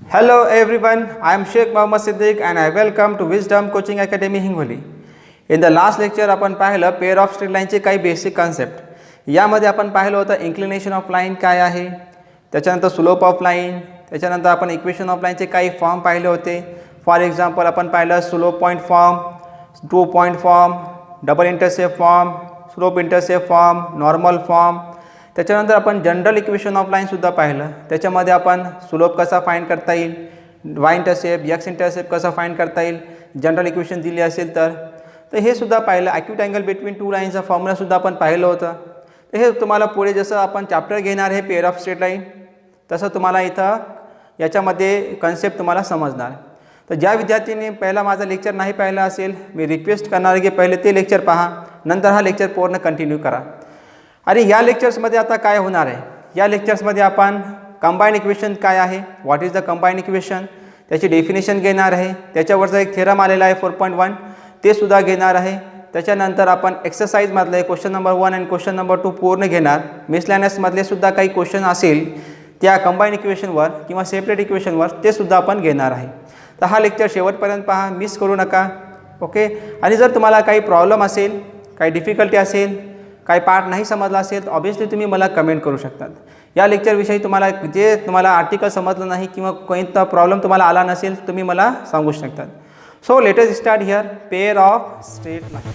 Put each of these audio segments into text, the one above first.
Hello everyone, I am Sheikh Mohammad Siddiq and I welcome to Wisdom Coaching Academy Hingoli. In the last lecture आपण पाहिलं pair of straight लाईनचे काही basic concept. यामध्ये आपण पाहिलं होतं इन्क्लिनेशन ऑफ लाईन काय आहे, त्याच्यानंतर स्लोप ऑफ लाईन, त्याच्यानंतर आपण इक्वेशन ऑफ लाईनचे काही फॉर्म पाहिले होते. फॉर एक्झाम्पल आपण पाहिलं slope point form, 2 point form, double intercept form, slope intercept form, normal form. त्याच्यानंतर आपण जनरल इक्वेशन ऑफ लाईनसुद्धा पाहिलं. त्याच्यामध्ये आपण स्लोप कसा फाइंड करता येईल, वाय इंटरसेप्ट, एक्स इंटरसेप्ट कसा फाइंड करता येईल, जनरल इक्वेशन दिली असेल तर हे सुद्धा पाहिलं. ॲक्यूट अँगल बिटवीन टू लाईनचा फॉर्म्युलासुद्धा आपण पाहिलं होतं. तर हे तुम्हाला पुढे जसं आपण चॅप्टर घेणार आहे पेअर ऑफ स्ट्रेट लाईन, तसं तुम्हाला इथं याच्यामध्ये कन्सेप्ट तुम्हाला समजणार. तर ज्या विद्यार्थ्यांनी पहिला माझा लेक्चर नाही पाहिला असेल, मी रिक्वेस्ट करणार आहे की पहिले ते लेक्चर पहा, नंतर हा लेक्चर पूर्ण कंटिन्यू करा. आणि या लेक्चर्समध्ये आता काय होणार आहे, या लेक्चर्समध्ये आपण कंबाईन इक्वेशन काय आहे, what is the combine equation, त्याची डेफिनेशन घेणार आहे. त्याच्यावरचा एक थेरम आलेला आहे 4.1, ते सुद्धा घेणार आहे. त्याच्यानंतर आपण एक्सरसाइजमधले क्वेश्चन नंबर 1 आणि क्वेश्चन नंबर 2 पूर्ण घेणार. मिसलॅनियसमधले सुद्धा काही क्वेश्चन असेल त्या कंबाईन इक्वेशनवर किंवा सेपरेट इक्वेशनवर, ते सुद्धा आपण घेणार आहे. तर हा लेक्चर शेवटपर्यंत पहा, मिस करू नका. ओके. आणि जर तुम्हाला काही प्रॉब्लेम असेल, काही डिफिकल्टी असेल, काही पार्ट नाही समजला असेल तर ऑब्वियसली तुम्ही मला कमेंट करू शकतात. या लेक्चरविषयी तुम्हाला आर्टिकल समजलं नाही किंवा कोणता प्रॉब्लेम तुम्हाला आला नसेल तुम्ही मला सांगू शकतात. So let us start here pair of straight line.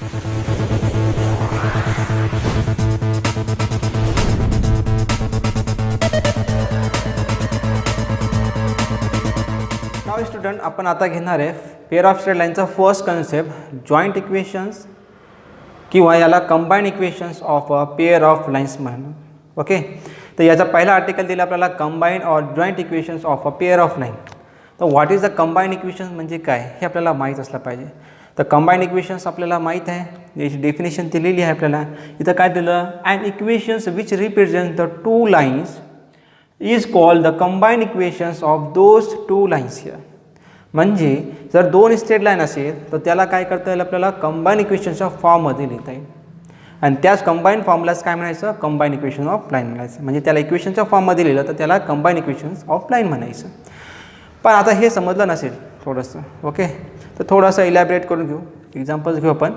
Now student, आपण आता घेणार आहे पेअर ऑफ स्ट्रेट लाईनचा फर्स्ट कन्सेप्ट, जॉईंट इक्वेशन्स किंवा याला combine equations of a pair of lines म्हणून. ओके. तर याचा पहिला आर्टिकल दिला आपल्याला combine or joint equations of a pair of line. तर what is the combine equations म्हणजे काय हे आपल्याला माहीत असलं पाहिजे. तर कंबाईन इक्वेशन्स आपल्याला माहीत आहे, याची डेफिनेशन दिलेली आहे आपल्याला. इथं काय दिलं, and equations which represent the two lines is called the combine equations of those two lines here. म्हणजे जर दोन स्ट्रेट लाईन असेल तर त्याला काय करता येईल, आपल्याला कंबाईन इक्वेशनच्या फॉर्ममध्ये लिहिता येईल. आणि त्याच कंबाईन फॉर्मलाच काय म्हणायचं, कंबाईन इक्वेशन ऑफ लाईन म्हणायचं. म्हणजे त्याला इक्वेशनच्या फॉर्ममध्ये लिहिलं तर त्याला कंबाईन इक्वेशन्स ऑफ लाईन म्हणायचं. पण आता हे समजलं नसेल थोडंसं. ओके. तर थोडंसं इलॅबरेट करून घेऊ, एक्झाम्पल्स घेऊ आपण.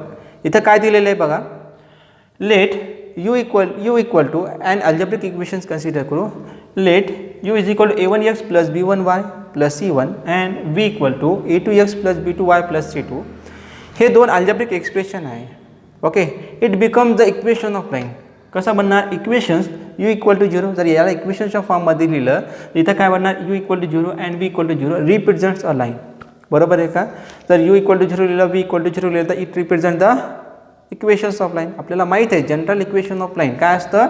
इथं काय दिलेलं आहे बघा, let you equal to and algebraic equations consider करू. Let u is equal to a1x plus b1y plus c1 and v equal to a2x plus b2y plus c2. हे दोन अल्जेब्रिक एक्सप्रेशन आहे. Okay. It becomes the equation of line. कसं बनणार, equations u equal to 0. जर याला इक्वेशनच्या फॉर्ममध्ये लिहिलं इथं काय बनणार, u equal to 0 and v equal to 0 represents a line. बरोबर आहे का. जर u इक्वल टू 0 लिहिलं, v इक्वल टू 0 लिहिलं तर it represent the equations of line. आपल्याला माहीत आहे जनरल इक्वेशन ऑफ लाईन काय असतं,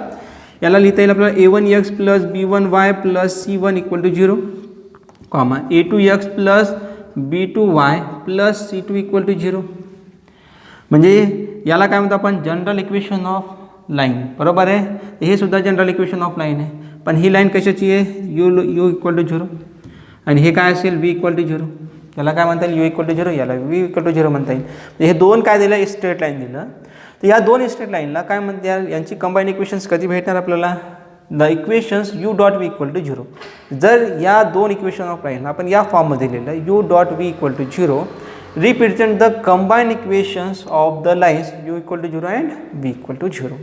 याला लिहिता येईल आपल्याला a1x plus b1y plus c1 equal to 0 comma a2x plus b2y plus c2 equal to 0. म्हणजे याला काय म्हणतो आपण, जनरल इक्वेशन ऑफ लाईन. बरोबर आहे. हे सुद्धा जनरल इक्वेशन ऑफ लाईन आहे. पण ही लाईन कशाची आहे, u इक्वल टू 0 आणि हे काय असेल v इक्वल टू 0. याला काय म्हणता येईल, u इक्वल टू 0, याला v इक्वल टू 0 म्हणता येईल. हे दोन काय दिलं, स्ट्रेट लाईन दिलं. तर या दोन स्ट्रेट लाईनला काय म्हणते, यांची कंबाईन इक्वेशन्स कधी भेटणार आपल्याला, the equations u dot v equal to 0. जर या दोन इक्वेशन ऑफ लाईन आपण या फॉर्ममध्ये लिहिलं, u dot v equal to 0 represent the combine equations of the lines u equal to 0 and v equal to 0.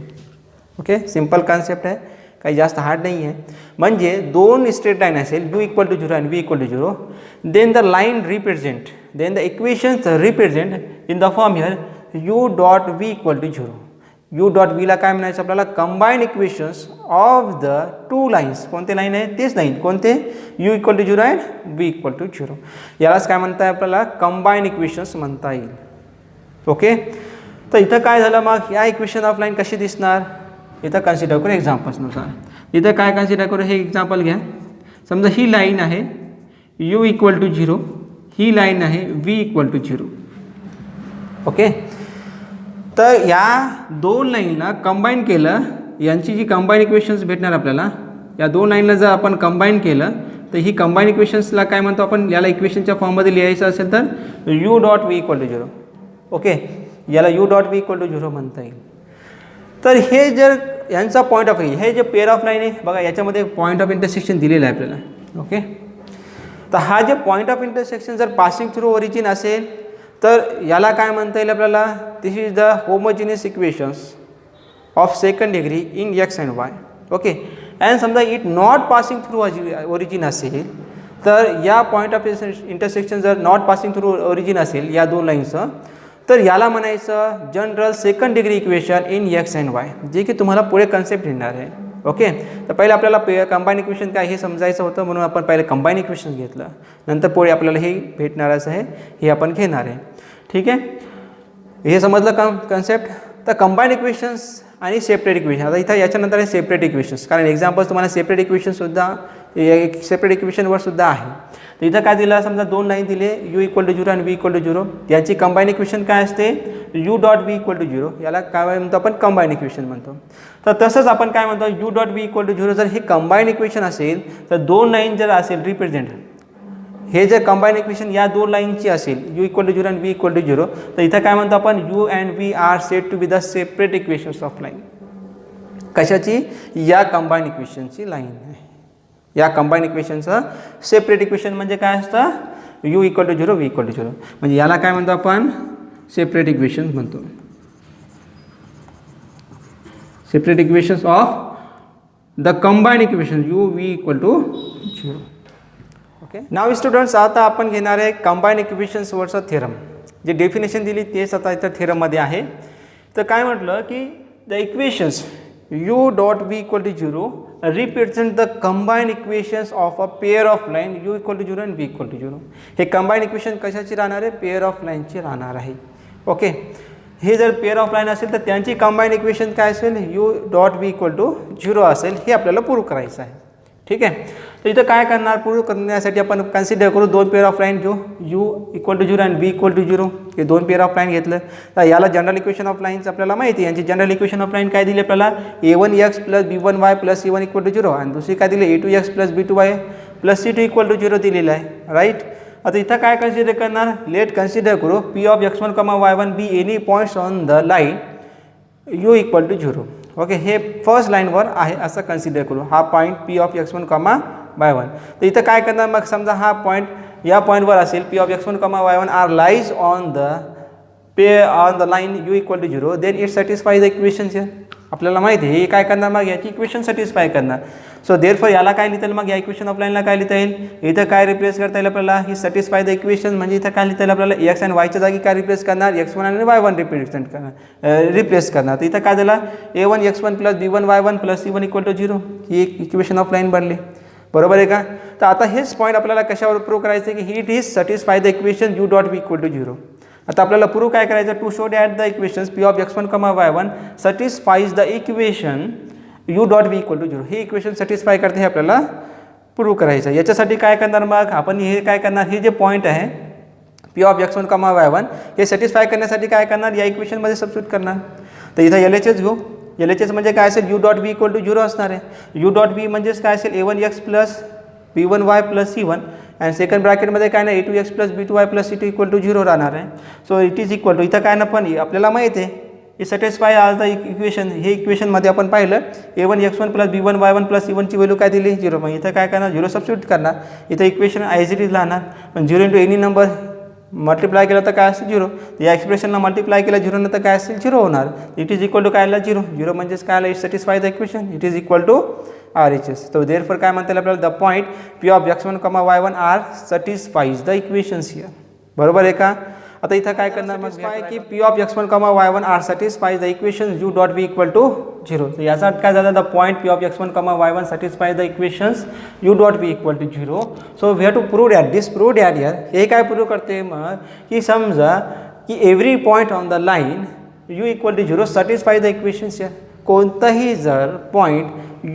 Okay. Simple concept आहे, काही जास्त हार्ड नाही आहे. म्हणजे दोन स्ट्रेट लाईन असेल u equal to 0 and v equal to 0, then the line represent, then the equations represent in the form here u dot v equal to 0. u dot vला काय म्हणायचं आपल्याला, combine equations of the two lines. कोणते line आहे, तेच line कोणते, u equal to 0 and v equal to 0. यालाच काय म्हणता येईल आपल्याला, कंबाईन इक्वेशन्स म्हणता येईल. ओके. तर इथं काय झालं मग, या इक्वेशन ऑफ लाईन कशी दिसणार, इथं कन्सिडर करू एक्झाम्पल्सनुसार. इथं काय कन्सिडर करू, हे एक्झाम्पल घ्या. समजा ही लाईन आहे u इक्वल टू 0, ही लाईन आहे v इक्वल टू 0. ओके. तर या दोन लाईनला कंबाईन केलं, यांची जी कंबाईन इक्वेशन्स भेटणार आपल्याला, या दोन लाईनला जर आपण कंबाईन केलं तर ही कंबाईन इक्वेशन्सला काय म्हणतो आपण, याला इक्वेशनच्या फॉर्ममध्ये लिहायचं असेल तर u dot v equal to 0. Okay. याला u dot v equal to 0 म्हणता येईल. तर हे जर यांचा पॉईंट ऑफ, हे जे पेअर ऑफ लाईन आहे बघा, याच्यामध्ये पॉईंट ऑफ इंटरसेक्शन दिलेलं आहे आपल्याला. ओके. तर हा जे पॉईंट ऑफ इंटरसेक्शन जर पासिंग थ्रू ओरिजिन असेल तर याला काय म्हणता येईल आपल्याला, this is the homogeneous equations of second degree in x and y. Okay. And समजा it not passing through origin असेल तर या पॉईंट ऑफ इंटरसेक्शन जर नॉट पासिंग थ्रू ओरिजिन असेल या दोन लाईन्सचं, तर याला म्हणायचं general second degree equation in x and y, जे की तुम्हाला पुढे कन्सेप्ट येणार आहे. ओके. तर पहिले आपल्याला कंबाईन इक्वेशन काय हे समजायचं होतं, म्हणून आपण पहिले कंबाईन इक्वेशन घेतलं, नंतर पुढे आपल्याला हे भेटणारच आहे, हे आपण घेणार आहे. ठीक आहे. हे समजलं का कन्सेप्ट. तर कंबाईन इक्वेशन्स आणि सेपरेट इक्वेशन. आता इथं याच्यानंतर आहे सेपरेट इक्वेशन्स, कारण एक्झाम्पल्स तुम्हाला सेपरेट इक्वेशनसुद्धा सेपरेट इक्वेशनवर सुद्धा आहे. तर इथं काय दिलं, समजा दोन लाईन दिले u इक्वल टू 0 आणि v इक्वल टू 0, याची कंबाईन इक्वेशन काय असते u dot v equal to 0, याला काय म्हणतो आपण कंबाईन इक्वेशन म्हणतो. तर तसंच आपण काय म्हणतो u dot v equal to 0 जर हे कंबाईन इक्वेशन असेल तर दोन लाईन जर असेल रिप्रेझेंट, हे जर कंबाईन इक्वेशन या दोन लाईनची असेल u इक्वल टू 0 आणि v इक्वल टू 0, तर इथं काय म्हणतो आपण u and v are set to be the separate equations of line. कशाची, या कंबाईन इक्वेशनची लाईन आहे. या कंबाईन इक्वेशनचं सेपरेट इक्वेशन म्हणजे काय असतं, u equal to 0 v equal to 0, म्हणजे याला काय म्हणतो आपण सेपरेट इक्वेशन म्हणतो. Separate equations of the combine equation u v equal to 0. Okay. Now students, आता आपण घेणार आहे कंबाईन इक्वेशन्सवरचा थेरम. जे डेफिनेशन दिली तेच आता इथं थेरममध्ये आहे. तर काय म्हटलं की the equations u dot v equal to 0 represent the combined equations of a pair of line u equal to 0 and v equal to 0. हे कंबाईन इक्वेशन कशाची राहणार आहे, पेअर ऑफ लाईनची राहणार आहे. ओके. हे जर पेअर ऑफ लाईन असेल तर त्यांची कंबाईन इक्वेशन काय असेल, u dot v equal to 0 असेल. हे आपल्याला प्रूव्ह करायचं आहे. ठीक आहे. तर इथं काय करणार, प्रूव्ह करण्यासाठी आपण कन्सिडर करू दोन पेअर ऑफ लाईन जो u इक्वल टू 0 आणि v इक्वल टू 0, हे दोन पेअर ऑफ लाईन घेतलं. तर याला जनरल इक्वेशन ऑफ लाईन्स आपल्याला माहिती आहे. यांची जनरल इक्वेशन ऑफ लाईन काय दिली आपल्याला, a1x plus b1y plus c1 equal to 0, आणि दुसरी काय दिली a2x plus b2y plus c2 equal to 0 दिलेलं आहे. राईट. आता इथं काय कन्सिडर करणार, लेट कन्सिडर करू p of x1, y1 be any points on the line u equal to 0. Okay. हे फर्स्ट लाईनवर आहे असं कन्सिडर करू, हा point p of x1, y1. तर इथं काय करणार, मग समजा हा पॉईंट या पॉईंटवर असेल p of x1, y1 are lies on the line u equal to 0, then it satisfy the equations. आपल्याला माहिती आहे हे काय करणार, मग याची इक्वेशन सॅटिस्फाय करणार. सो देअरफॉर याला काय लिहिता येईल, मग या इक्वेशन ऑफ लाईनला काय लिहिता येईल, इथं काय रिप्लेस करता येईल आपल्याला, ही सॅटिस्फाय द इक्वेशन, म्हणजे इथं काय लिहिता येईल आपल्याला, एक्स अँड वायच्या जागी काय रिप्लेस करणार, x1 आणि y1 रिप्लेस करणार. तर इथं काय झालं, a1 x1 plus b1 y1 plus c1 equal to 0, ही एक इक्वेशन ऑफ लाईन बनली. बरोबर आहे का. तर आता हेच पॉईंट आपल्याला कशावर प्रूव्ह करायचं आहे की it is satisfy the equation u dot v equal to 0. आता आपल्याला प्रूव्ह काय करायचं, to show that the equations p of x1, y1 satisfies the equation u dot v equal to 0. हे इक्वेशन सॅटिस्फाय करते हे आपल्याला प्रूव्ह करायचं. याच्यासाठी काय करणार, मग आपण हे काय करणार, हे जे पॉईंट आहे p ऑफ x1, y1 हे सॅटिस्फाय करण्यासाठी काय करणार, या इक्वेशनमध्ये सबस्टिट्यूट करणार. तर इथं LHS घेऊ. LHS म्हणजे काय असेल, u dot v equal to 0 असणार आहे. u डॉट v म्हणजेच काय असेल, a1x plus b1y plus c1, आणि सेकंड ब्रॅकेटमध्ये काय नाही a2x plus b2y plus c2 equal to 0 राहणार आहे. So it is equal to, इथं काय ना पण आपल्याला माहिती आहे हे सॅटिस्फाय आज द इक्वेशन. हे इक्वेशनमध्ये आपण पाहिलं a1 x1 plus b1 y1 plus c1 ची व्हॅल्यू काय दिली 0. मग इथं काय करणार, 0 सबस्टिट्यूट करणार. इथं इक्वेशन ॲज इट इज राहणार, पण 0 इंटू एनी नंबर मल्टिप्लाय केलं तर काय असेल 0. या एक्सप्रेशनला मल्टिप्लाय केलं 0 नंतर काय असेल 0 होणार. इट इज इक्वल टू काय आला 0. 0 म्हणजेच काय आलं, it satisfy the equation, it is equal to RHS. तर देअरफॉर काय म्हणता येईल आपल्याला, the point p of x1, y1 are satisfies the equations here. बरोबर आहे का. आता इथं काय करणार, मग की p of x1, y1 are satisfies the equation u dot v equal to 0. तर याचा अर्थ काय झाला, the point p of x1, y1 satisfies the equations u dot v equal to 0. So we have to prove that this prove that here. हे काय prove करते मग, की समजा की every point on the line u equal to 0 satisfy the equations here. कोणताही जर point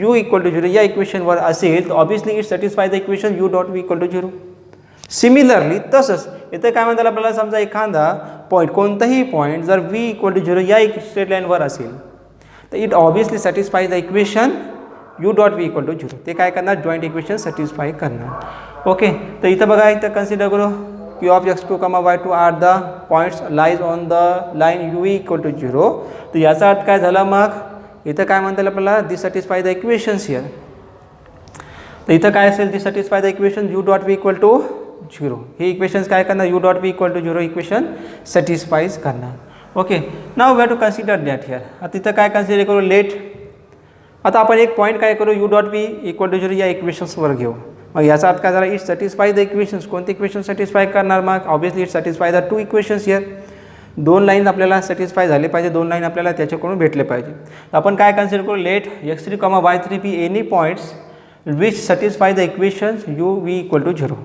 u equal to 0 या इक्वेशनवर असेल तर obviously it satisfy the equation u dot v equal to 0. Similarly तसंच इथं काय म्हणतात आपल्याला, समजा एखादा पॉईंट कोणताही पॉईंट जर v इक्वल टू 0 या एक स्ट्रेट लाईनवर असेल तर it obviously satisfy the equation u dot v equal to 0. ते काय करणार, जॉईंट इक्वेशन सॅटिस्फाय करणार. ओके. तर इथं बघा, इथं कन्सिडर करू p of x2, y2 are the points lies on the line u equal to 0. तर याचा अर्थ काय झाला, मग इथं काय म्हणता येईल आपल्याला, this satisfy the equations here. तर इथं काय असेल ती satisfy the equation u dot v equal to 0. हे इक्वेशन्स काय करणार u dot v equal to 0 equation satisfies करणार. Okay now we have to consider that here. आता इथं काय कन्सिडर करू लेट. आता आपण एक पॉईंट काय करू u dot v equal to 0 या इक्वेशन्सवर घेऊ. मग याचा अर्थ काय झाला इट सॅटिस्फाय द इक्वेशन्स. कोणते इक्वेशन सॅटिस्फाय करणार मग obviously it satisfy the 2 equations here. 2 line आपल्याला सॅटिस्फाय झाले पाहिजे, 2 लाईन आपल्याला त्याच्याकडून भेटले पाहिजे. आपण काय कन्सिडर करू let x3, y3 be any points which satisfy the equations u v equal to 0.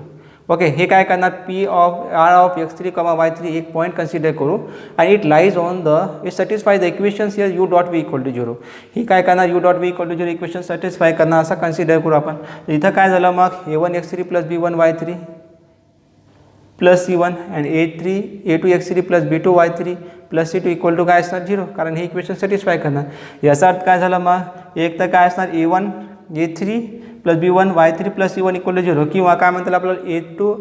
Okay हे काय करणार P of r of x3, y3 एक पॉईंट कन्सिडर करू आणि it lies on the it satisfy the equations here u dot v equal to 0. ही काय करणार u dot v equal to 0 equation satisfy करणार असा कन्सिडर करू आपण. इथं काय झालं मग a1 x3 plus b1 y3 plus c1 and a2 x3 plus b2 y3 plus c2 equal to काय असणार 0, कारण हे इक्वेशन सॅटिस्फाय करणार. याचा अर्थ काय झाला मग एक तर काय असणार a1 a3 plus b1 y3 plus c1 equal to 0 किंवा काय म्हणतात आपल्याला a2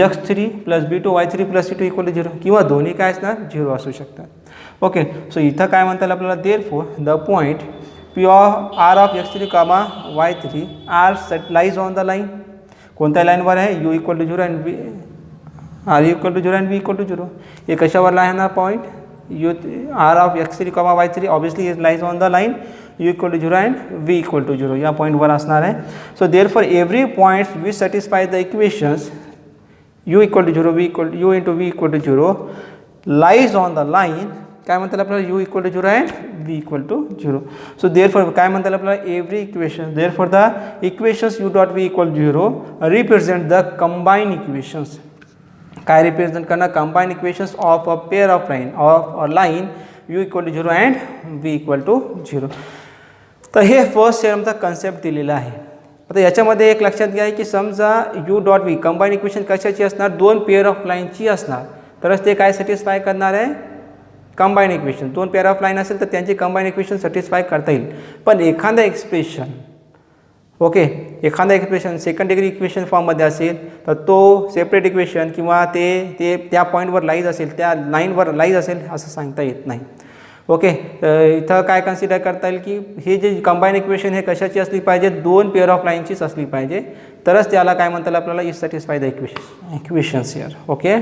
x3 plus b2 y3 plus c2 equal to 0 किंवा दोन्ही काय असणार 0 असू शकतात. ओके सो इथं काय म्हणतात आपल्याला therefore the point p of r of x3, y3 are lies on the line. कोणत्या लाईनवर आहे u equal to 0 and b are equal to 0 and b equal to 0. हे कशावर आहे ना point u are of x3, y3 obviously is lies on the line u equal to 0 and v equal to 0 या पॉईंटवर असणार आहे. So therefore every points which satisfy the equations u equal to 0 u into v equal to 0 lies on the line काय म्हणतात आपल्याला u equal to 0 and v equal to 0. So therefore काय म्हणतात आपल्याला every equation therefore the equations u dot v equal to 0 represent the combine equations. काय represent करणार combine equations of a pair of line of a line u equal to 0 and v equal to 0. तर हे first थेरमचा concept दिलेला आहे. आता याच्यामध्ये एक लक्षात घ्या की समजा you dot V combine equation कशाची असणार 2 पेअर ऑफ लाईनची असणार तरच ते काय सॅटिस्फाय करणार आहे combine equation. 2 pair of line असेल तर त्यांची कंबाईन इक्वेशन सॅटिस्फाय करता येईल. पण एखादं एक्सप्रेशन ओके एखादा इक्वेशन सेकंड डिग्री इक्वेशन फॉर्ममध्ये असेल तर तो सेपरेट इक्वेशन किंवा ते त्या पॉईंटवर लाईज असेल त्या लाईनवर लाईज असेल असं सांगता येत नाही. ओके इथं काय कन्सिडर करता येईल की हे जे कंबाईन इक्वेशन हे कशाची असली पाहिजे 2 पेअर ऑफ लाईनचीच असली पाहिजे तरच त्याला काय म्हणतात आपल्याला is satisfy the equations here. Okay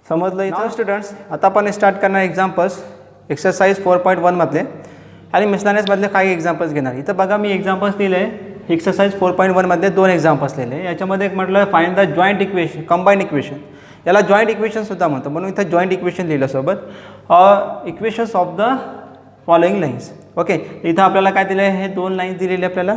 समजलं इथं स्टुडंट्स. आता आपण स्टार्ट करणार एक्झाम्पल्स एक्सरसाइज 4.1 मधले आणि मिसलॅनियसमधले काही एक्झाम्पल्स घेणार. इथं बघा मी एक्झाम्पल्स दिले आहे एक्सरसाइज 4.1 मध्ये 2 एक्झाम्पल्स लिहिले. याच्यामध्ये एक म्हटलं find the joint equation combine equation याला जॉईंट इक्वेशनसुद्धा म्हणतो म्हणून इथं जॉईंट इक्वेशन लिहिलं सोबत equations of the following lines. Okay इथं आपल्याला काय दिलं आहे हे 2 लाईन्स दिलेले आपल्याला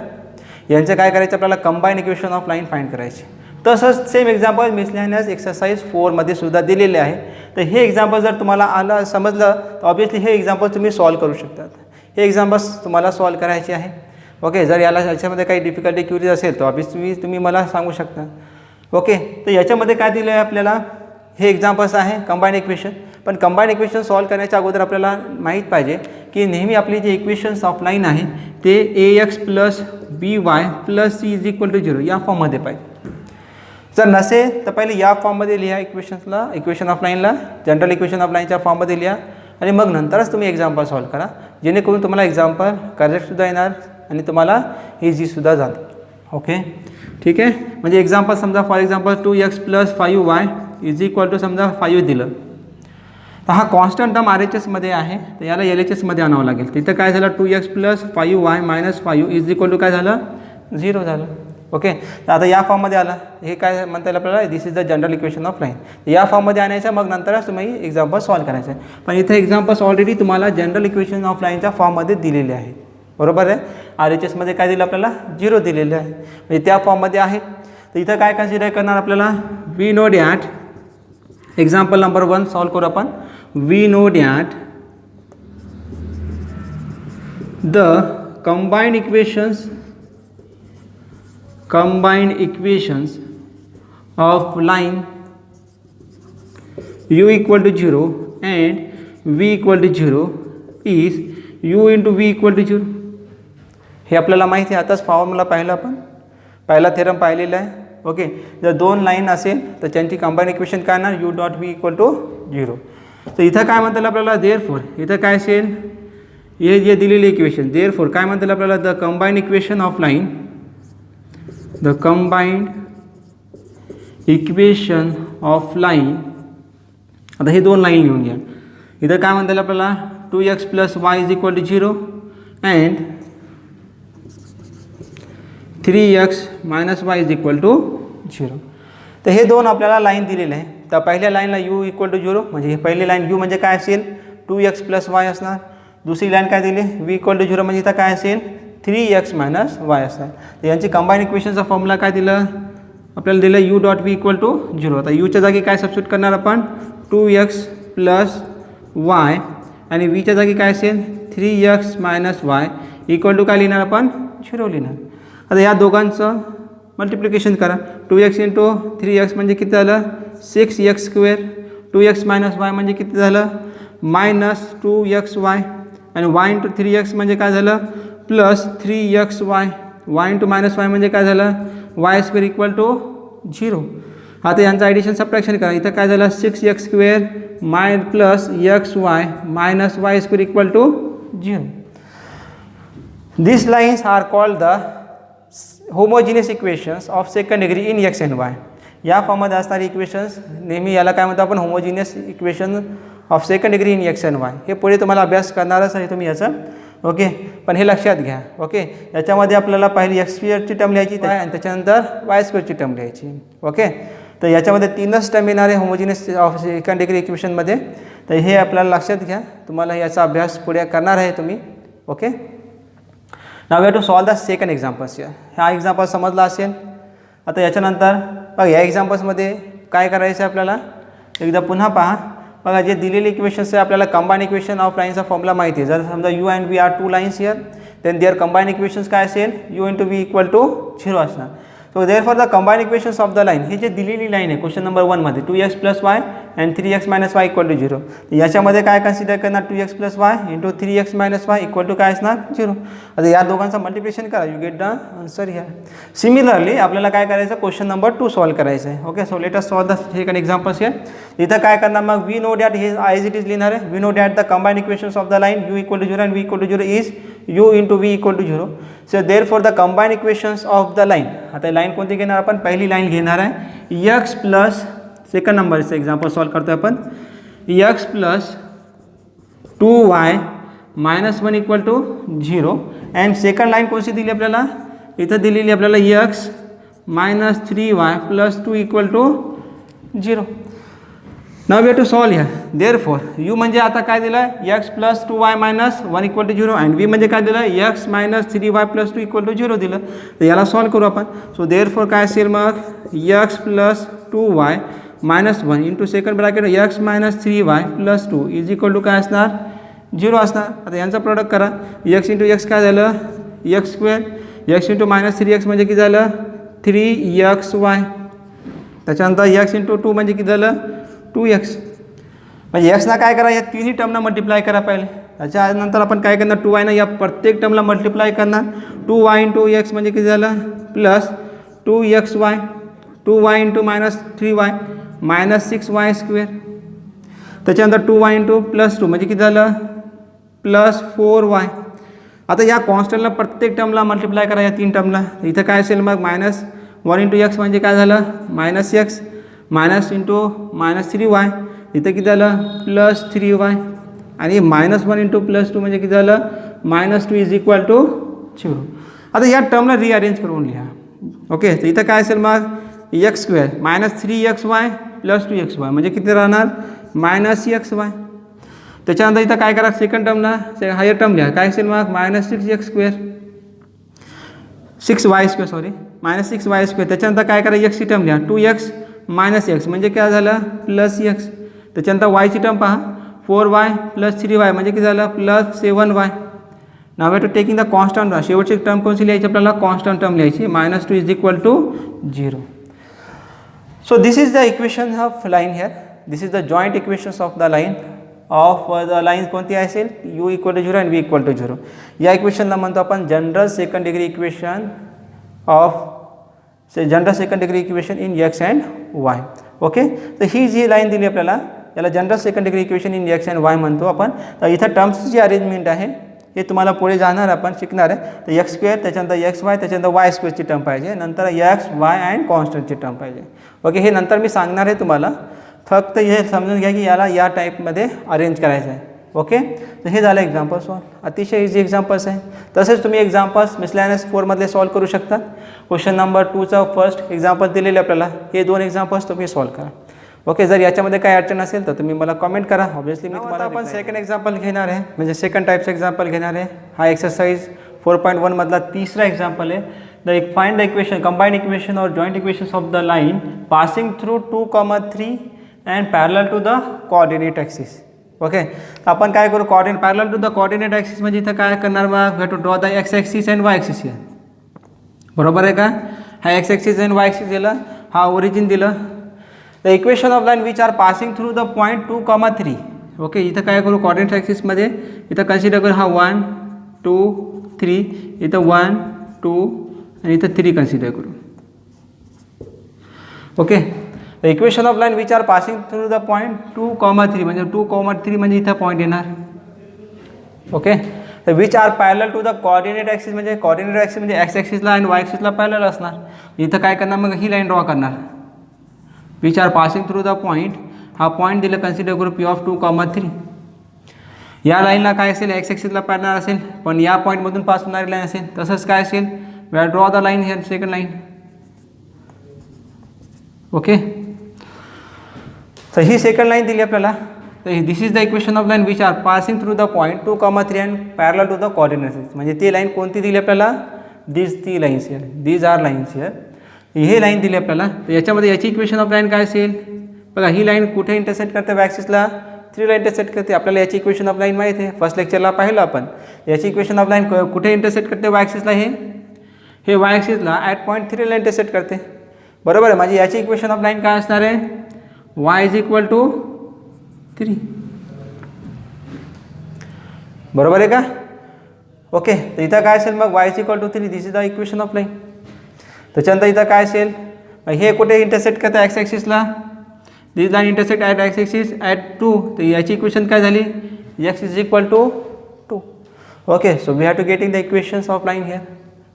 यांचं काय करायचं आपल्याला combine equation of line find करायचे. तसंच सेम एक्झाम्पल मिसलॅनियस एक्सरसाइज 4 मध्ये सुद्धा दिलेले आहे. तर हे एक्झाम्पल जर तुम्हाला आलं समजलं तर ऑब्वियसली हे एक्झाम्पल तुम्ही सॉल्व करू शकतात. हे एक्झाम्पल्स तुम्हाला सॉल्व करायचे आहे. ओके जर याच्यामध्ये काही डिफिकल्टी क्युरीज असेल तर ऑब्वियसली तुम्ही मला सांगू शकता. ओके तर याच्यामध्ये काय दिलं आहे आपल्याला हे एक्झाम्पल्स आहे कंबाईन इक्वेशन. पण कंबाईन इक्वेशन सॉल्व करण्याच्या अगोदर आपल्याला माहीत पाहिजे की नेहमी आपली जे इक्वेशन्स ऑफ लाईन आहे ते ax plus by plus c is equal to 0 या फॉर्ममध्ये पाहिजे. जर नसेल तर पहिले या फॉर्ममध्ये लिहा इक्वेशन्सला इक्वेशन ऑफ लाईनला जनरल इक्वेशन ऑफ लाईनच्या फॉर्ममध्ये लिहा आणि मग नंतरच तुम्ही एक्झाम्पल सॉल्व करा जेणेकरून तुम्हाला एक्झाम्पल करेक्टसुद्धा येणार आणि तुम्हाला इझीसुद्धा जाईल. ओके ठीक आहे. म्हणजे एक्झाम्पल समजा for example 2x plus 5y is equal to समजा 5 दिलं तर हा कॉन्स्टंट टर्म RHSमध्ये आहे तर याला LHSमध्ये आणावं लागेल. तिथं काय झालं 2x plus 5y minus 5 is equal to काय झालं 0 झालं. ओके तर आता या फॉर्ममध्ये आला हे काय म्हणता येईल आपल्याला this is the general equation of line. या फॉर्ममध्ये आणायचं मग नंतरच तुम्ही एक्झाम्पल सॉल्व करायचं आहे. पण इथे एक्झाम्पल्स ऑलरेडी तुम्हाला जनरल इक्वेशन ऑफ लाईनच्या फॉर्ममध्ये दिलेले आहे बरोबर आहे. RHSमध्ये काय दिलं आपल्याला 0 दिलेलं आहे म्हणजे त्या फॉर्ममध्ये आहे. तर इथं काय कन्सिडर करणार आपल्याला we know that example number 1 solve करू आपण. We know that the combined equations of line u equal to 0 and v equal to 0 is u into v equal to 0. हे आपल्याला माहिती आहे आताच फॉर्म्युला पाहिला आपण पहिला थेरम पाहिलेला आहे. ओके जर 2 लाईन असेल तर त्यांची कंबाईन इक्वेशन काय ना u dot v equal to 0. तर इथं काय म्हणतात आपल्याला देअरफॉर इथं काय असेल हे जे दिलेले इक्वेशन देअरफॉर काय म्हणतात आपल्याला the combine equation of line the combined equation of line. आता हे दोन लाईन लिहून घ्या. इथं काय म्हणता येईल आपल्याला 2x + y = 0 and 3x - y = 0. तर हे दोन आपल्याला लाईन दिलेले आहे. तर पहिल्या लाईनला u = 0 म्हणजे ही पहिली लाईन u म्हणजे काय असेल 2x + y असणार. दुसरी लाईन काय दिली v = 0 म्हणजे इथं काय असेल 3x - y असणार. तर यांची कंबाईन इक्वेशनचा फॉर्म्युला काय दिलं आपल्याला दिलं u डॉट v = 0. आता यूच्या जागी काय सबस्टिट्यूट करणार आपण 2x + y आणि vच्या जागी काय असेल 3x - y = काय लिहिणार आपण 0 लिहिणार. आता या दोघांचं मल्टिप्लिकेशन करा. 2x × 3x म्हणजे किती झालं 6x². 2x - y म्हणजे किती झालं -2xy आणि y × 3x म्हणजे काय झालं +3xy. y × -y म्हणजे काय झालं y² = 0. आता यांचं ॲडिशन सबट्रॅक्शन करा. इथं काय झालं 6x² +xy -y² = 0. These lines are called the homogeneous equations of second degree in x and y. या फॉर्ममध्ये असणारी इक्वेशन्स नेहमी याला काय म्हणतो आपण homogeneous equation of second degree in x and y. हे पुढे तुम्हाला अभ्यास करणारच आहे तुम्ही याचं. ओके, पण हे लक्षात घ्या. ओके, याच्यामध्ये आपल्याला पहिली x² ची टर्म लिहायची आणि त्याच्यानंतर y² ची टर्म लिहायची. ओके, तर याच्यामध्ये 3च टर्म येणार आहे होमोजिनियस ऑफ सेकंड डिग्री इक्वेशनमध्ये. तर हे आपल्याला लक्षात घ्या. तुम्हाला याचा अभ्यास पुढे करणार आहे तुम्ही. Okay, now we have to solve the second examples. हा एक्झाम्पल समजला असेल. आता याच्यानंतर बघा या एक्झाम्पल्समध्ये काय करायचं आहे आपल्याला एकदा पुन्हा पहा. बघा जे दिलेले इक्वेशन्स आहे आपल्याला कंबाईन इक्वेशन ऑफ लाईनचा फॉर्म्युला माहिती आहे. जर समजा u and v are 2 lines here then there combine equations काय असेल u × v = 0 असणार. So therefore the combine equations of the line ही जे दिलेली लाईन आहे क्वेश्चन नंबर 1 मध्ये 2x + y and 3x - y = 0. याच्यामध्ये काय कन्सिडर करणार 2x + y × 3x - y काय असणार 0. आता या दोघांचं मल्टिप्लिकेशन करा you get the answer here. Similarly आपल्याला काय करायचं क्वेश्चन नंबर 2 सॉल्व करायचं आहे. Okay, so let us solve the second examples here. इथं काय करणार मग वी नो दॅट हे ॲज इट इज लिहिणार आहे. We know that the combine equations of the line u = 0 and v = 0 is u × v = 0. So therefore the combine equations of the line. आता line कोणती घेणार आपण पहिली line घेणार आहे x प्लस सेकंड नंबरचं एक्झाम्पल सॉल्व करतो आपण x + 2y - 1 = 0 and second line कोणती दिली आपल्याला इथं दिलेली आपल्याला x - 3y + 2 = 0. Now we have to solve here. Therefore u म्हणजे आता काय दिलं x + 2y - 1 = 0 अँड v म्हणजे काय दिलं x - 3y + 2 = 0 दिलं. तर याला सॉल्व करू आपण. सो देअरफॉर काय असेल मग x + 2y - 1 into second bracket x - 3y + 2 = काय असणार 0 असणार. आता यांचं प्रोडक्ट करा. x × x काय झालं x². x × -3x म्हणजे किती झालं 3xy. त्याच्यानंतर x × 2 म्हणजे किती झालं 2x. म्हणजे एक्सना काय करा या तिन्ही टर्मना मल्टिप्लाय करा पहिले. त्याच्यानंतर आपण काय करणार 2y ना या प्रत्येक टर्मला मल्टिप्लाय करणार. 2y × x म्हणजे किती झालं +2xy. 2y × -3y -6y². त्याच्यानंतर 2y + +2 म्हणजे किती झालं +4y. आता या कॉन्स्टंटला प्रत्येक टर्मला मल्टिप्लाय करा या तीन टर्मला. इथं काय असेल मग -1 × x म्हणजे काय झालं -x - 3y. इथं किती झालं +3y आणि -1 × +2 म्हणजे किती झालं -2 = 0. आता या टर्मला रिअरेंज करून लिहा. ओके, तर इथं काय असेल मग x² -3xy + 2xy म्हणजे किती राहणार -xy. त्याच्यानंतर इथं काय करा सेकंड टर्मला हायर टर्म लिहा. काय असेल मग -6y² -6y². त्याच्यानंतर काय करा x ची टर्म लिहा 2x - x म्हणजे काय झालं +x. त्याच्यानंतर y ची टर्म पहा 4y + 3y म्हणजे किती झालं +7y. Now we have to taking the constant. शेवटची टर्म कोणती लिहायची आपल्याला कॉन्स्टंट टर्म लिहायची -2 = 0. So this is the equation of line here. This is the joint equations of the line of the line कोणती असेल u = 0 अँड v = 0. या इक्वेशनला म्हणतो आपण general second degree equation of general second degree equation in x and y. Okay, तर ही जी line दिली आपल्याला याला general second degree equation in x and y म्हणतो आपण. तर इथं टर्म्सची जी अरेंजमेंट आहे हे तुम्हाला पुढे जाणार आपण शिकणार आहे. तर एक्स स्क्वेअर, त्याच्यानंतर एक्स वाय, त्याच्यानंतर वाय स्क्वेअरची टर्म पाहिजे, नंतर एक्स वाय अँड कॉन्स्टंटची टर्म पाहिजे. ओके, हे नंतर मी सांगणार आहे तुम्हाला. फक्त हे समजून घ्या की याला या टाईपमध्ये अरेंज करायचं आहे. ओके, तर हे झालं एक्झाम्पल सॉल्व. अतिशय इझी एक्झाम्पल्स आहे. तसेच तुम्ही एक्झाम्पल्स मिसलॅनियस 4मधले सॉल्व करू शकता. क्वेश्चन नंबर 2चं फर्स्ट एक्झाम्पल दिलेले आपल्याला, हे 2 एक्झाम्पल्स तुम्ही सॉल्व करा. ओके, जर याच्यामध्ये काही अडचण असेल तर तुम्ही मला कमेंट करा. ऑब्वियसली मी तुम्हाला आपण सेकंड एक्झाम्पल घेणार आहे, म्हणजे सेकंड टाईपचं एक्झाम्पल घेणार आहे. हा एक्सरसाइज 4.1 मधला तिसरा एक्झाम्पल आहे. Find the equation, combined equation or joint equations of the line passing through 2,3 and parallel to the coordinate axis. Okay, तर आपण काय करू, parallel to the coordinate axis म्हणजे इथं काय करणार मग, we to draw the x axis and y axis here. बरोबर आहे का. हा x axis and y axis दिलं, हा ओरिजिन दिलं. The equation of line which are passing through the point 2,3. Okay, इथं काय करू, कोऑर्डिनेट ॲक्सिसमध्ये इथं कन्सिडर करू हा 1 2 3, इथं 1 2 आणि इथं 3 कन्सिडर करू. Okay, the equation of line which are passing through the point 2,3 म्हणजे 2,3 म्हणजे इथं पॉईंट येणार. ओके, तर which are parallel to the coordinate axis म्हणजे कोऑर्डिनेट ॲक्सिस म्हणजे एक्स ॲक्सिसला आणि वाय ॲक्सिसला पॅरलल असणार. इथं काय करणार मग, ही लाईन ड्रॉ करणार. Which are passing through the point, हा पॉईंट दिलं कन्सिडर करू P of 2,3. या लाईनला काय असेल, एक्स ॲक्सिसला पॅरलल असेल, पण या पॉईंटमधून पास होणारी लाईन असेल. तसंच काय असेल, we are draw the line here, second line. Okay, तर ही सेकंड लाईन दिली आपल्याला. तर this is the equation of line which are passing through the point 2,3 and parallel to the coordinate axis. म्हणजे ती लाईन कोणती दिली आपल्याला, ती lines here, these are lines here. हे लाईन दिली आपल्याला. तर याच्यामध्ये याची इक्वेशन ऑफ लाईन काय असेल बघा, ही लाईन कुठे इंटरसेक्ट करते, वाय ॲक्सिसला 3 ला इंटरसेक्ट करते. आपल्याला याची इक्वेशन ऑफ लाईन माहिती आहे, फर्स्ट लेक्चरला पाहिलं आपण. याची इक्वेशन ऑफ लाईन कुठे इंटरसेक्ट करते, वाय ॲक्सिसला. हे वाय ॲक्सिसला ॲट पॉईंट 3 ला इंटरसेक्ट करते. बरोबर आहे. म्हणजे याची इक्वेशन ऑफ लाईन काय असणार आहे, वाय इज इक्वल टू 3. बरोबर आहे का. ओके, तर इथं काय असेल मग, y is equal to 3. This is the equation of line. त्याच्यानंतर इथं काय असेल, हे कुठे इंटरसेक्ट करतं, एक्स ॲक्सिसला. This line intersect at x axis at 2. तर याची इक्वेशन काय झाली, x is equal to 2. Okay, so we have to getting the equations of line here.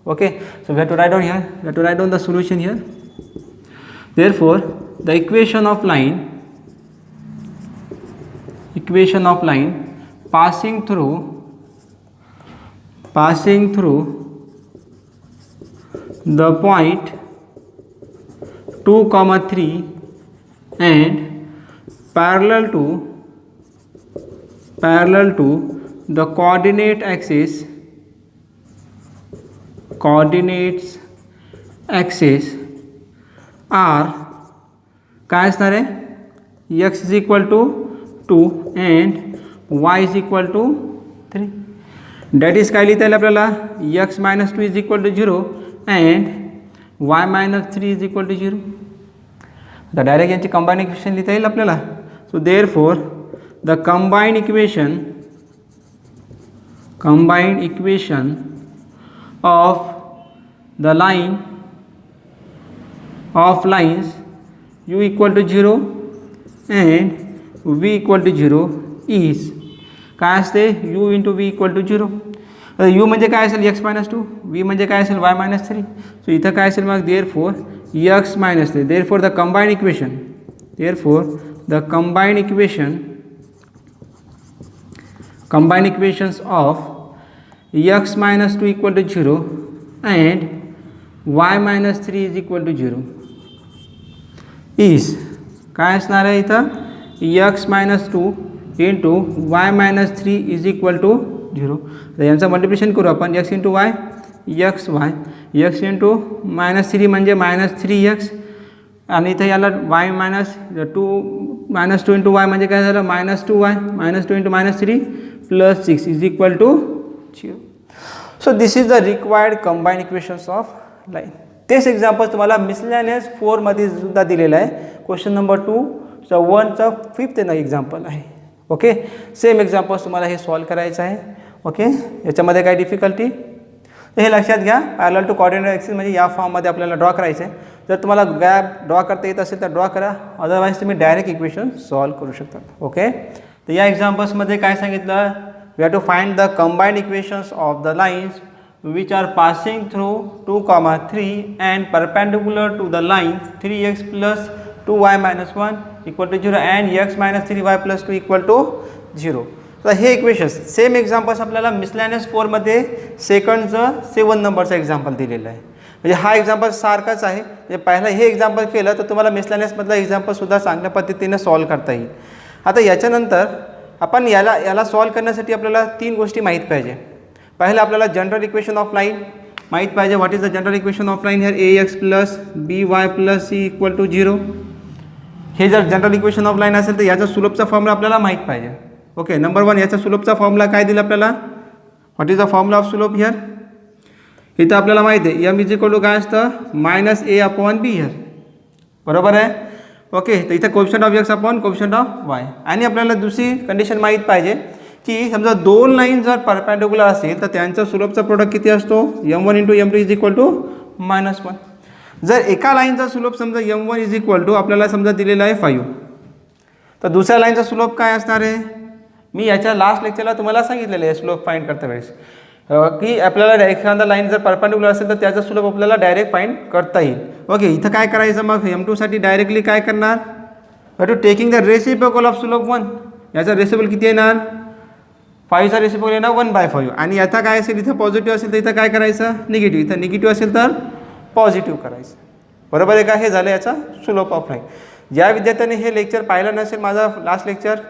Okay, so we have to write down here, we have to write down the solution here. Therefore, the equation of line passing through the point 2,3 and parallel to the coordinates axis are काय असणार आहे, x is equal to 2 and y is equal to 3. That is काय लिहिता येईल आपल्याला, x minus 2 is equal to 0 and y minus 3 is equal to 0. आता direct यांची combined equation लिहिता येईल आपल्याला. So therefore the combined equation of the line of lines u equal to 0 and v equal to 0 is काय असते, u into v equal to 0. u म्हणजे काय असेल, x minus 2, v म्हणजे काय असेल, y minus 3. सो इथं काय असेल मग, therefore x minus 3. therefore the combined equations of x minus 2 equal to 0 and y minus 3 is equal to 0 is काय असणार आहे इथं, x minus 2 into y minus 3 is equal to 0. तर यांचं मल्टिप्लिकेशन करू आपण, x into y, x y, x into minus 3 म्हणजे minus 3x आणि इथं याला y minus 2 into y म्हणजे काय झालं, minus 2y, minus 2 into minus 3 plus 6 is equal to 0. So this is the required combined equations of line. तेच example तुम्हाला मिसलॅनियस 4मध्ये सुद्धा दिलेलं आहे. क्वेश्चन नंबर 2चा 1चा 5th एक्झाम्पल आहे. ओके, सेम एक्झाम्पल्स तुम्हाला हे सॉल्व करायचं आहे. ओके, याच्यामध्ये काय डिफिकल्टी, तर हे लक्षात घ्या. पॅरलल टू कोऑर्डिनेट ॲक्सिस म्हणजे या फॉर्ममध्ये आपल्याला ड्रॉ करायचं आहे. जर तुम्हाला गॅप ड्रॉ करता येत असेल तर ड्रॉ करा, अदरवाईज तुम्ही डायरेक्ट इक्वेशन सॉल्व करू शकता. ओके, तर या एक्झाम्पल्समध्ये काय सांगितलं, we have to find the combined equations of the lines which are passing through 2, 3 and perpendicular to the lines 3x plus 2y minus 1 equal to 0 and x minus 3y plus 2 equal to 0. तर हे equations same examples आपल्याला मिसलॅनियस 4मध्ये सेकंडचं 7 नंबरचं example दिलेलं आहे. म्हणजे हा example सारखाच आहे. म्हणजे पहिला हे एक्झाम्पल केलं तर तुम्हाला मिसलॅनियसमधला एक्झाम्पलसुद्धा चांगल्या पद्धतीने सॉल्व करता येईल. आता याच्यानंतर आपण याला सॉल्व करण्यासाठी आपल्याला 3 गोष्टी माहीत पाहिजे. पहिलं आपल्याला जनरल इक्वेशन ऑफ लाईन माहीत पाहिजे. What is the general equation of line here ax plus by plus c equal to 0. हे जर जनरल इक्वेशन ऑफ लाईन असेल तर याचा सुलभचा फॉर्म्युला आपल्याला माहीत पाहिजे. ओके, नंबर 1 याचा सुलभचा फॉर्म्युला काय दिला आपल्याला. What is the formula of सुलभ हिअर. इथं आपल्याला माहिती आहे एम इज इक्वल टू काय असतं -a/b हिअर. बरोबर आहे. ओके, तर इथं coefficient of x upon coefficient of y. आणि आपल्याला दुसरी कंडिशन माहीत पाहिजे की समजा 2 लाईन जर परपेंडिकुलर असेल तर त्यांचा सुलभचा प्रोडक्ट किती असतो m1 × m2 is equal to -1. जर एका लाईनचा सुलभ समजा m1 इज इक्वल टू आपल्याला समजा दिलेला आहे 5, तर दुसऱ्या लाईनचा सुलभ काय असणार आहे. मी याच्या लास्ट लेक्चरला तुम्हाला सांगितलेलं आहे सुलभ फाइंड करता वेळेस की आपल्याला एखादा लाईन जर परपेंडिकुलर असेल तर त्याचा सुलभ आपल्याला डायरेक्ट फाइंड करता येईल. ओके, इथं काय करायचं मग m2 साठी डायरेक्टली काय करणार to taking the reciprocal of सुलभ 1. याचा रेसिप्रोकल किती येणार 5चा रेसिप्रोकल येणार 1/5. आणि याचा काय असेल इथं पॉझिटिव्ह असेल तर इथं काय करायचं निगेटिव्ह. इथं निगेटिव्ह असेल तर पॉझिटिव्ह करायचं. बरोबर आहे का. हे झालं याचा सुलभ ऑफ लाईन. ज्या विद्यार्थ्यांनी हे लेक्चर पाहिलं नसेल माझा last lecture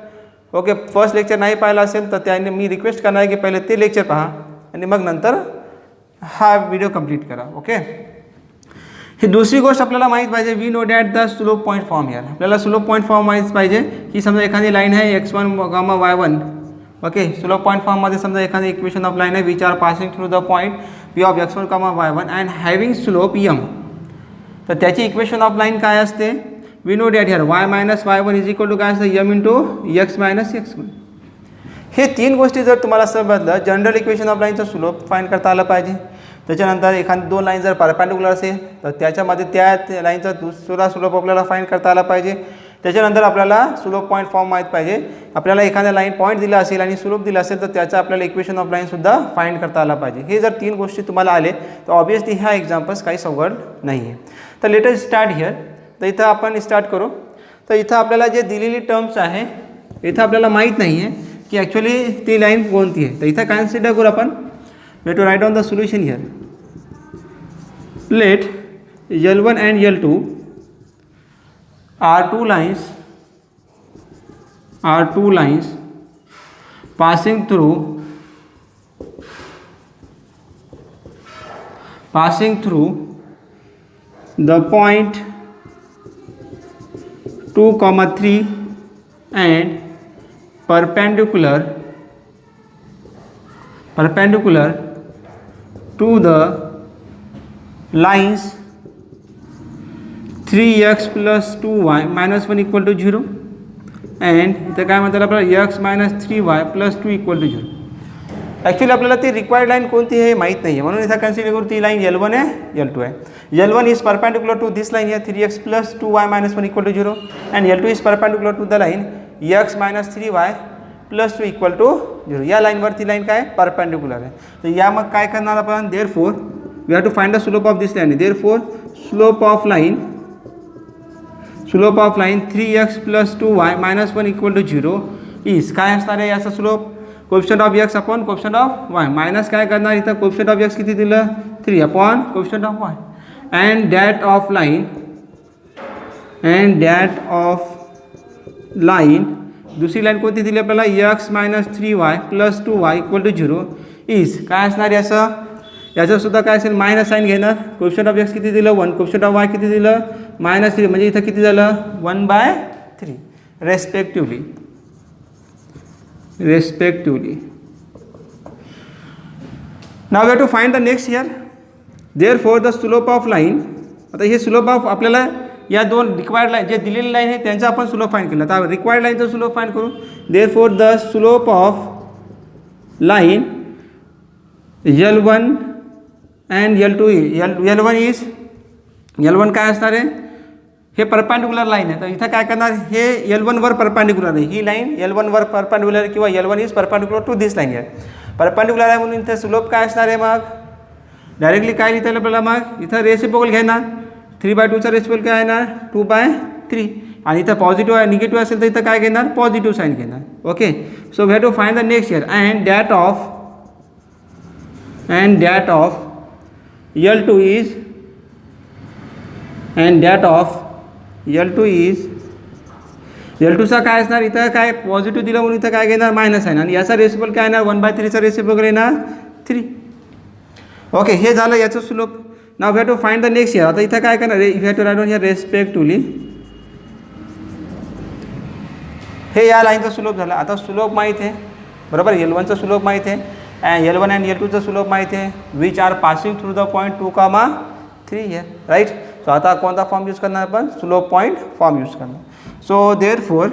okay first lecture नाही पाहिलं असेल तर त्याने मी रिक्वेस्ट करणार आहे की पहिले ते लेक्चर पहा आणि मग नंतर हा व्हिडिओ कंप्लीट करा. ओके, ही दुसरी गोष्ट आपल्याला माहीत पाहिजे. We know that the slope point form here. आपल्याला स्लोप पॉईंट फॉर्म माहीत पाहिजे की समजा एखादी लाईन आहे x1, y1. Okay, slope point फॉर्ममध्ये समजा एखादी इक्वेशन ऑफ लाईन आहे which are passing through the point p of x1, y1 and having slope m. तर त्याची इक्वेशन ऑफ लाईन काय असते. We know that here y minus y1 is equal to काय असतं m × x मायनस x1. हे 3 गोष्टी जर तुम्हाला समजलं जनरल इक्वेशन ऑफ लाईनचा सुलभ फाइंड करता आलं पाहिजे. त्याच्यानंतर एखादी 2 लाईन जर परपेंडिकुलर असेल तर त्याच्यामध्ये त्या लाईनचा दुसरा सुलभ आपल्याला फाइंड करता आला पाहिजे. त्याच्यानंतर आपल्याला सुलभ पॉईंट फॉर्म माहीत पाहिजे. आपल्याला एखाद्या लाईन पॉईंट दिला असेल आणि सुलभ दिला असेल तर त्याचा आपल्याला इक्वेशन ऑफ लाईनसुद्धा फाइंड करता आला पाहिजे. हे जर 3 गोष्टी तुम्हाला आले तर ऑब्वियसली ह्या एक्झाम्पल्स काही अवघड नाही आहे. तर लेट अस स्टार्ट हिअर. तर इथं आपण स्टार्ट करू. तर इथं आपल्याला जे दिलेली टर्म्स आहे इथं आपल्याला माहीत नाही आहे की ॲक्च्युली ती लाईन कोणती आहे. तर इथं कन्सिडर करू आपण. Way to write on the solution here. Let L1 and L2 are two lines passing through 2, 3 and perpendicular to the lines 3x plus 2y minus 1 equal to 0 and इथं काय म्हणतात आपल्याला x minus 3y plus 2 equal to 0. Actually आपल्याला ती required line कोणती आहे माहीत नाही आहे म्हणून इथं कन्सिडर करू ती लाईन L1 आहे L2 आहे. L1 is perpendicular to this line here 3x plus 2y minus 1 equal to 0 and L2 is perpendicular to the line x minus 3y plus 2 equal to 0. या लाईनवरती लाईन काय perpendicular आहे. तर या मग काय करणार आपण therefore we have to find the slope of this line. Therefore slope of line 3x plus 2y minus 1 equal to 0 is काय असणार आहे याचा slope coefficient of x upon coefficient of y minus काय करणार इथं कोएफिशिएंट ऑफ x किती दिलं 3 upon coefficient of y and that of line दुसरी लाईन कोणती दिली आपल्याला x minus 3y plus 2y equal to 0 is काय असणार याचं सुद्धा काय असेल मायनस साईन घेणार. कोएफिशिएंट ऑफ x किती दिलं 1 कोएफिशिएंट ऑफ y किती दिलं -3 म्हणजे इथं किती झालं 1/3 respectively. Now we have to find the next here. Therefore the slope of line. आता हे स्लोप ऑफ आपल्याला या 2 रिक्वायर्ड लाईन जे दिलेली लाईन आहे त्यांचा आपण स्लोप फाइंड केला. आता रिक्वायर्ड लाईनचा स्लोप फाइंड करू. Therefore the slope of line L1 and L2 L1 काय असणार आहे हे परपॅन्डिक्युलर लाईन आहे, तर इथं काय करणार, हे L1वर परपॅन्डिक्युलर आहे, ही लाईन L1वर परपॅन्डिक्युलर किंवा L1 is perpendicular to this line आहे, परपॅन्डिक्युलर आहे म्हणून इथं स्लोप काय असणार आहे, मग डायरेक्टली काय लिहिता येईल आपल्याला, मग इथं रेसिप्रोकल घेणार 3/2चा रेसिप्रोकल काय येणार 2/3, आणि इथं पॉझिटिव्ह आहे निगेटिव्ह असेल तर इथं काय घेणार पॉझिटिव्ह साईन घेणार. Okay, so we have to find the next here and that of L2 is L2चा काय असणार, इथं काय पॉझिटिव्ह दिलं म्हणून इथं काय घेणार मायनस आहे, आणि याचा रेसिप्रोकल काय येणार 1/3चा रेसिप्रोकल येणार 3. ओके, हे झालं याचं slope. Now we have to find the next here. आता इथं काय करणार, we have to write on here respectively, हे या लाईनचा स्लोप झाला. आता स्लोप माहीत आहे बरोबर, L1चा स्लोप माहीत आहे, L1 अँड L2चा स्लोप माहीत आहे, which are passing through the point 2,3 here, right. So आता कोणता फॉर्म यूज करणार आपण, स्लोप पॉईंट फॉर्म यूज करणार. So therefore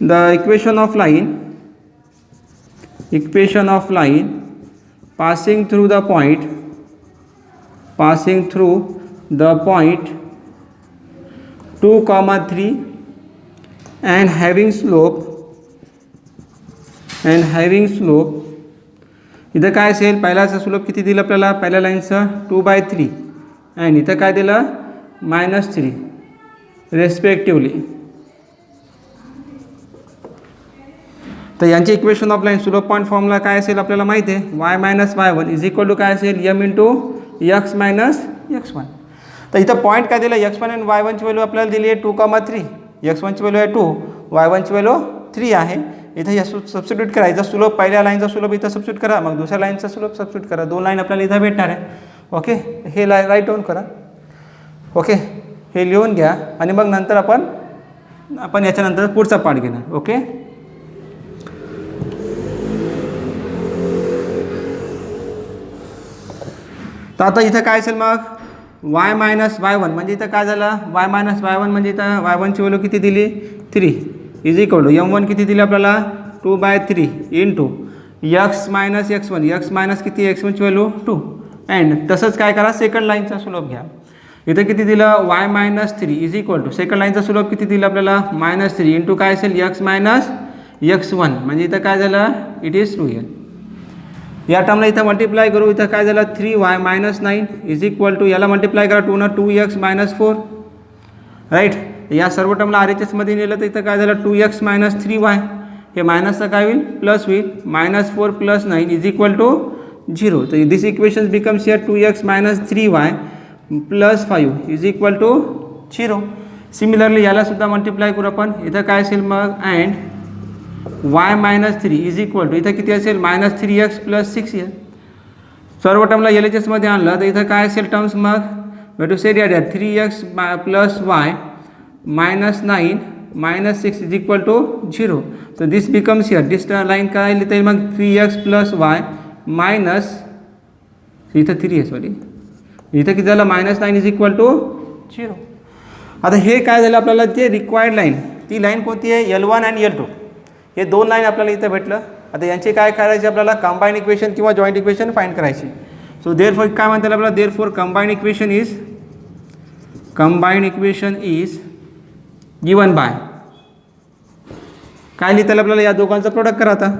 the equation of line passing through the point 2,3 and having slope इथं काय असेल, पहिल्याचा स्लोप किती दिलं आपल्याला, पहिल्या लाईनचं 2/3 अँड इथं काय दिलं -3 रेस्पेक्टिव्हली. तर यांचे equation of line slope point फॉर्मला काय असेल आपल्याला माहिती आहे, y-y1 इज इक्वल टू काय असेल m × x - x1. तर इथं पॉईंट काय दिलं, x1 आणि y1ची व्हॅल्यू आपल्याला दिली आहे 2,3, x1ची व्हॅल्यू आहे 2, y1ची व्हॅल्यू 3 आहे. इथं या सबस्टिट्यूट करायचा, स्लोप पहिल्या लाईनचा स्लोप इथं सबस्टिट्यूट करा, मग दुसऱ्या लाईनचा स्लोप सबस्टिट्यूट करा, 2 लाईन आपल्याला इथं भेटणार आहे. ओके, हे राईट डाऊन करा. ओके, हे लिहून घ्या आणि मग नंतर आपण याच्यानंतर पुढचा पार्ट घेणार. ओके, तर आता इथं काय असेल मग y-y1 म्हणजे इथं काय झालं, y-y1 म्हणजे इथं y1ची व्हॅल्यू किती दिली 3 इज इक्वल टू m1 किती दिली आपल्याला 2/3 into x - x1, x minus किती x1ची व्हॅल्यू 2, अँड तसंच काय करा सेकंड लाईनचा स्लोप घ्या. इथं किती दिलं y-3 is equal to second लाईनचा स्लोप किती दिला आपल्याला -3 इंटू काय असेल x - x1 म्हणजे इथं काय झालं इट इज 2 हियर. या टर्मला इथं मल्टिप्लाय करू, इथं काय झालं 3y - 9 इज इक्वल टू याला मल्टिप्लाय करा 2 न 2x - 4, राईट. या सर्व टर्मला RHSमध्ये नेलं तर इथं काय झालं 2x - 3y, हे मायनसचं काय होईल प्लस होईल, -4 + 9 इज इक्वल टू 0. तर this equation becomes here 2x - 3y + 5 is equal to 0. Similarly याला सुद्धा मल्टिप्लाय करू आपण, इथं काय असेल मग and y - 3 is equal to इथं किती असेल -3x + 6 हियर. सर्व टर्मला LHSमध्ये आणलं तर इथं काय असेल टर्म्स, मग वी टू सेट या 3x + y -9 - 6 is equal to 0. तर this becomes here this line काय लिहिता येईल मग 3x + y मायनस इथं 3 आहे सॉरी, इथं किती झालं -9 इज इक्वल टू 0. आता हे काय झालं आपल्याला जे रिक्वायर्ड लाईन, ती लाईन कोणती आहे L1 आणि L2, हे 2 लाईन आपल्याला इथं भेटलं. आता यांचे काय करायचे आपल्याला कंबाईन इक्वेशन किंवा जॉईंट इक्वेशन फाइंड करायची. सो देअरफॉर काय म्हणतात आपल्याला, therefore combine equation is given by काय लिहिता येईल आपल्याला, या दोघांचं प्रोडक्ट करा आता.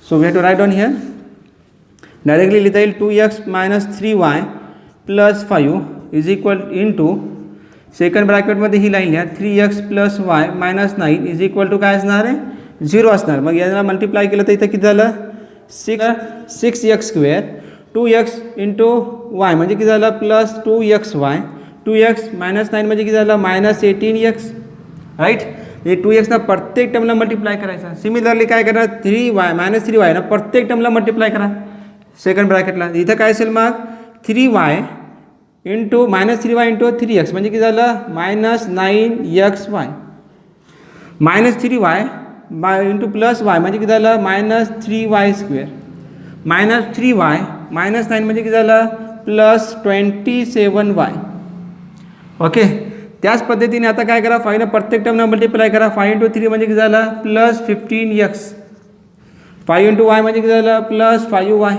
So we have to write on here, directly लिहिता येईल 2x - 3y + 5 is equal into second ब्रॅकेटमध्ये ही लाईन लिहा 3x + y - 9 is equal to काय असणार आहे 0 असणार. मग याला मल्टिप्लाय केलं तर इथं किती झालं 6x², 2x इंटू y म्हणजे किती झालं +2xy, 2x - 9 म्हणजे किती झालं -18x, राईट. हे 2x ना प्रत्येक टर्मला मल्टिप्लाय करायचा. सिमिलरली काय करणार 3y -3y ना प्रत्येक टर्मला मल्टिप्लाय करा सेकंड ब्रॅकेटला. इथं काय असेल मग 3y into -3y into 3x म्हणजे किती झालं -9xy, -3y इंटू +y म्हणजे किती झालं -3y², -3y -9 म्हणजे किती झालं +27y. ओके, त्याच पद्धतीने आता काय करा 5 प्रत्येक टर्मला मल्टिप्लाय करा. 5 × 3 म्हणजे किती झालं +15x, 5 × y म्हणजे किती झालं +5y,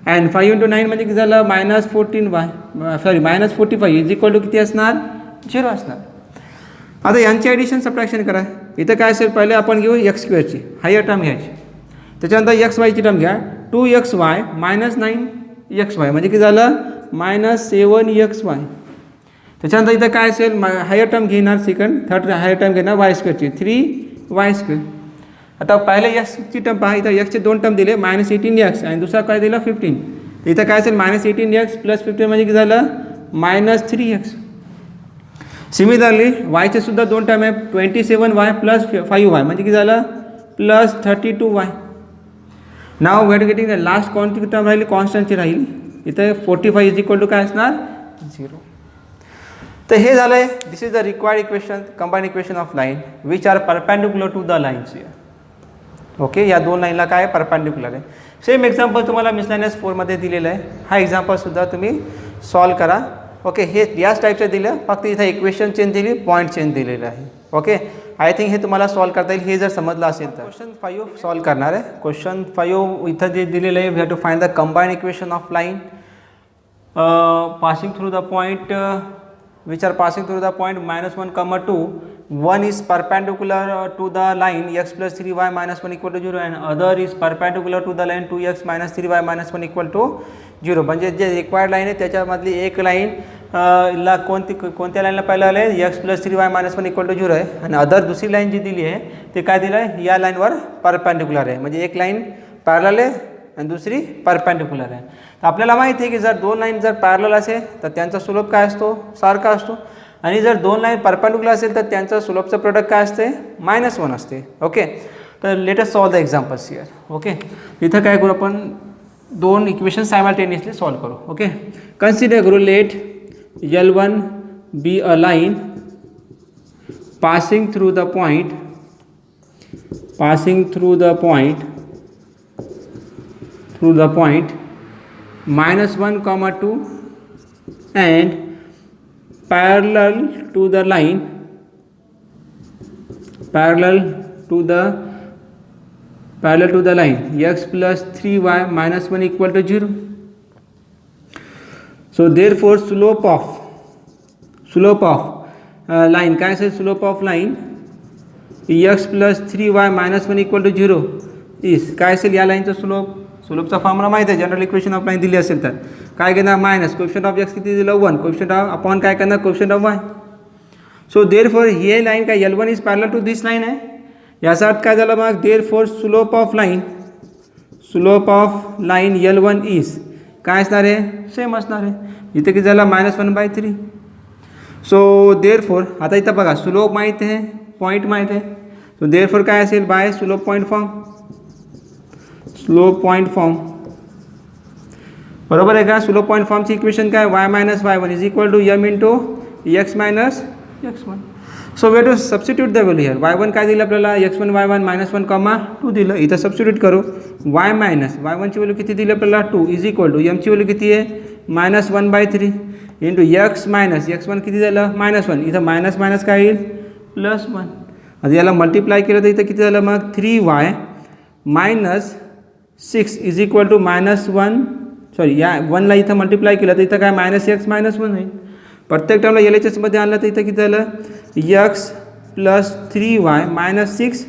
अँड 5 × 9 म्हणजे किती झालं -14y, sorry -45 is equal to किती असणार झिरो असणार. आता यांची ॲडिशन सबट्रॅक्शन करा. इथं काय असेल, पहिले आपण घेऊ एक्स स्क्वेअरची हायर टर्म घ्यायची, त्याच्यानंतर एक्स वायची टर्म घ्या. 2xy मायनस 9xy म्हणजे किती झालं, -7xy. त्याच्यानंतर इथं काय असेल, हायर टर्म घेणार, थर्ड हायर टर्म घेणार वाय स्क्वेअरची 3y². आता पहिले एक्सची टर्म पहा, इथं एक्सचे 2 टर्म दिले, -18x आणि दुसरा काय दिला 15. तर इथं काय असेल, -18x + 15 म्हणजे किती झालं, -3x. सिमिलरली वायचे सुद्धा 2 टर्म आहे, 27y + 5y म्हणजे किती झालं, +32y. Now wait getting the last कोणती टर्म राहिली, कॉन्स्टंटची राहील. इथं 45 = काय असणार, 0. तर हे झालं आहे. This is the required equation, combine equation of line which are perpendicular to the lines. Okay, या 2 लाईनला काय परपेंडिक्युलर आहे. सेम एक्झाम्पल तुम्हाला मिसलेनियस 4मध्ये दिलेलं आहे. हा एक्झाम्पलसुद्धा तुम्ही सॉल्व करा. ओके, हे याच टाईपचं दिलं, फक्त इथं इक्वेशन चेंज दिली, पॉईंट चेंज दिलेलं आहे. ओके, आय थिंक हे तुम्हाला सॉल्व करता येईल, हे जर समजलं असेल तर. क्वेश्चन 5 सॉल्व करणार आहे. क्वेश्चन 5 इथं जे दिलेलं आहे, we have to find the combine equation of line passing through the point which are passing through the point -1, 2. One is perpendicular to the line x + 3y - 1 = 0 and other is perpendicular to the line 2x - 3y - 1 = 0. म्हणजे जे required line आहे त्याच्यामधली एक line ला कोणत्या लाईनला पहिलं आलं आहे, x + 3y - 1 = 0 आहे, आणि अदर दुसरी लाईन जी दिली आहे ते काय दिलं आहे, या लाईनवर परपेंडिक्युलर आहे. म्हणजे एक लाईन पॅरलल आहे आणि दुसरी परपेंडिक्युलर आहे. तर आपल्याला माहिती आहे की जर 2 लाईन जर पॅरलल असेल तर त्यांचा स्लोप काय असतो, सारखा असतो, आणि जर 2 लाईन परपेंडिक्युलर असेल तर त्यांचा स्लोपचं प्रोडक्ट काय असते, -1 असते. ओके, तर let us solve the examples here. Okay, इथं काय करू, आपण 2 इक्वेशन सायमल्टेनियसली सॉल्व करू. ओके, कन्सिडर करू, let L1 be a line passing through the point -1, 2 and parallel to the line x + 3y - 1 = 0. So therefore slope of line काय असेल, slope of line x + 3y - 1 = 0 is काय असेल, या लाईनचं स्लोपचा formula माहिती आहे, general equation of line दिली असेल तर काय घेणार, मायनस कोएफिशिएंट ऑफ एक्स किती दिलं 1, कोएफिशिएंट ऑफ अपॉन काय करणार, coefficient of y. So therefore ही लाईन काय L1 is parallel to this line आहे. याचा अर्थ काय झालं मग, therefore slope of line L1 is काय असणार आहे, सेम असणार आहे. इथे किती झालं, -1/3. सो देअरफॉर आता इथं बघा, स्लोप माहीत आहे, पॉईंट माहीत आहे. सो देअरफॉर काय असेल, बाय स्लोप पॉईंट फॉर्म बरोबर आहे का. स्लोप पॉईंट फॉर्मची इक्वेशन काय, y - y1 = m × x - x1. So we have to substitute the value here. y1 काय दिलं आपल्याला, x1 y1 -1, 2 दिलं. इथं सबस्टिट्यूट करू, y - y1ची व्हॅल्यू किती दिली आपल्याला, 2 = m ची व्हॅल्यू किती आहे, -1/3 इंटू x - x1 किती झालं, -1. इथं मायनस काय येईल, +1. आता याला मल्टिप्लाय केलं तर इथं किती झालं मग, 3y - 6 = -1. सॉरी, या 1ला इथं मल्टिप्लाय केलं तर इथं काय -x - 1 होईल. प्रत्येक टर्मला LHS मध्ये आणलं तर इथं किती झालं, x + 3y - 6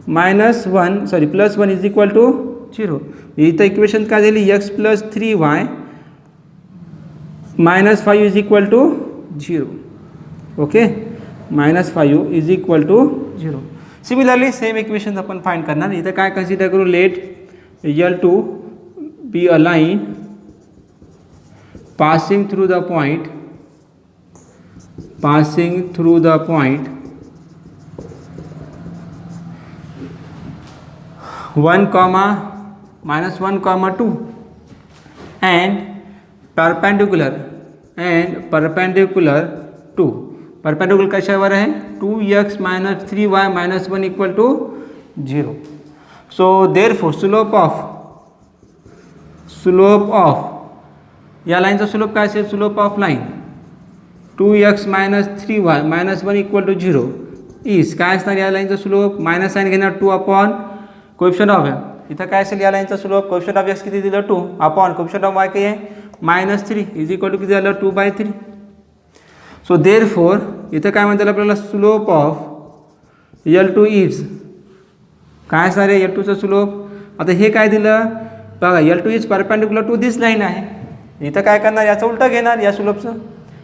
-1 सॉरी +1 = 0. इथं इक्वेशन काय झाली, x + 3y - 5 = 0. Okay, -5 = 0. Similarly same equation आपण फाइंड करणार. इथं काय कन्सिडर करू, late L2 be a line passing through the point 1, -1, 2 and perpendicular to perpendicular कशावर आहे, 2x - 3y - 1 = 0. So therefore slope of या लाईनचा स्लोप काय असेल, slope of line 2x - 3y - 1 = 0 is काय असणार, या लाईनचा स्लोप मायनस साईन घेणार 2 अपॉन कोएफिशिएंट ऑफ एक्स. इथं काय असेल, या लाईनचा स्लोप कोएफिशिएंट ऑफ एक्स किती दिलं, 2 अपॉन कोएफिशिएंट ऑफ वाय काय आहे, -3 = किती झालं, 2/3. सो देअरफॉर इथं काय म्हणतात आपल्याला स्लोप ऑफ L2 इज काय असणार आहे L2चं स्लोप. आता हे काय दिलं बघा L2 is perpendicular to this line आहे. इथं काय करणार याचं उलटं घेणार या स्लोपचं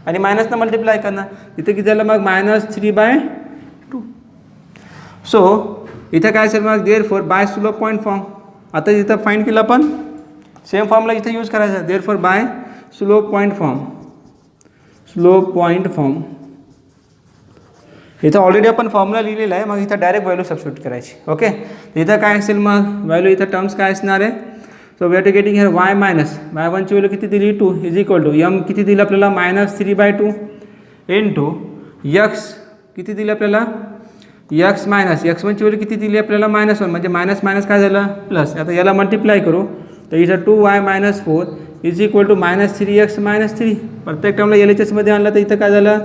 आणि मायनसनं मल्टिप्लाय करणार. इथं किती झालं मग -3/2. सो इथं काय असेल मग therefore by slope point form. आता इथं फाईंड केलं आपण सेम फॉर्मला इथं यूज करायचा. Therefore by slope point form. Slope point form इथं ऑलरेडी आपण फॉर्म्युला लिहिलेला आहे. मग इथं डायरेक्ट व्हॅल्यू सबस्टिट्यूट करायची. ओके इथं काय असेल मग व्हॅल्यू इथं टर्म्स काय असणार आहे. So we are to getting here y minus y1ची व्हॅल्यू किती दिली 2 इज इक्वल टू m किती दिलं आपल्याला -3/2 इंटू x किती दिलं आपल्याला x मायनस x1ची व्हॅल्यू किती दिली आपल्याला -1 म्हणजे मायनस मायनस काय झालं प्लस. आता याला मल्टिप्लाय करू तर इथं 2y - 4 is equal to -3x - 3. प्रत्येक टर्मला LHS मध्ये आणलं तर इथं काय झालं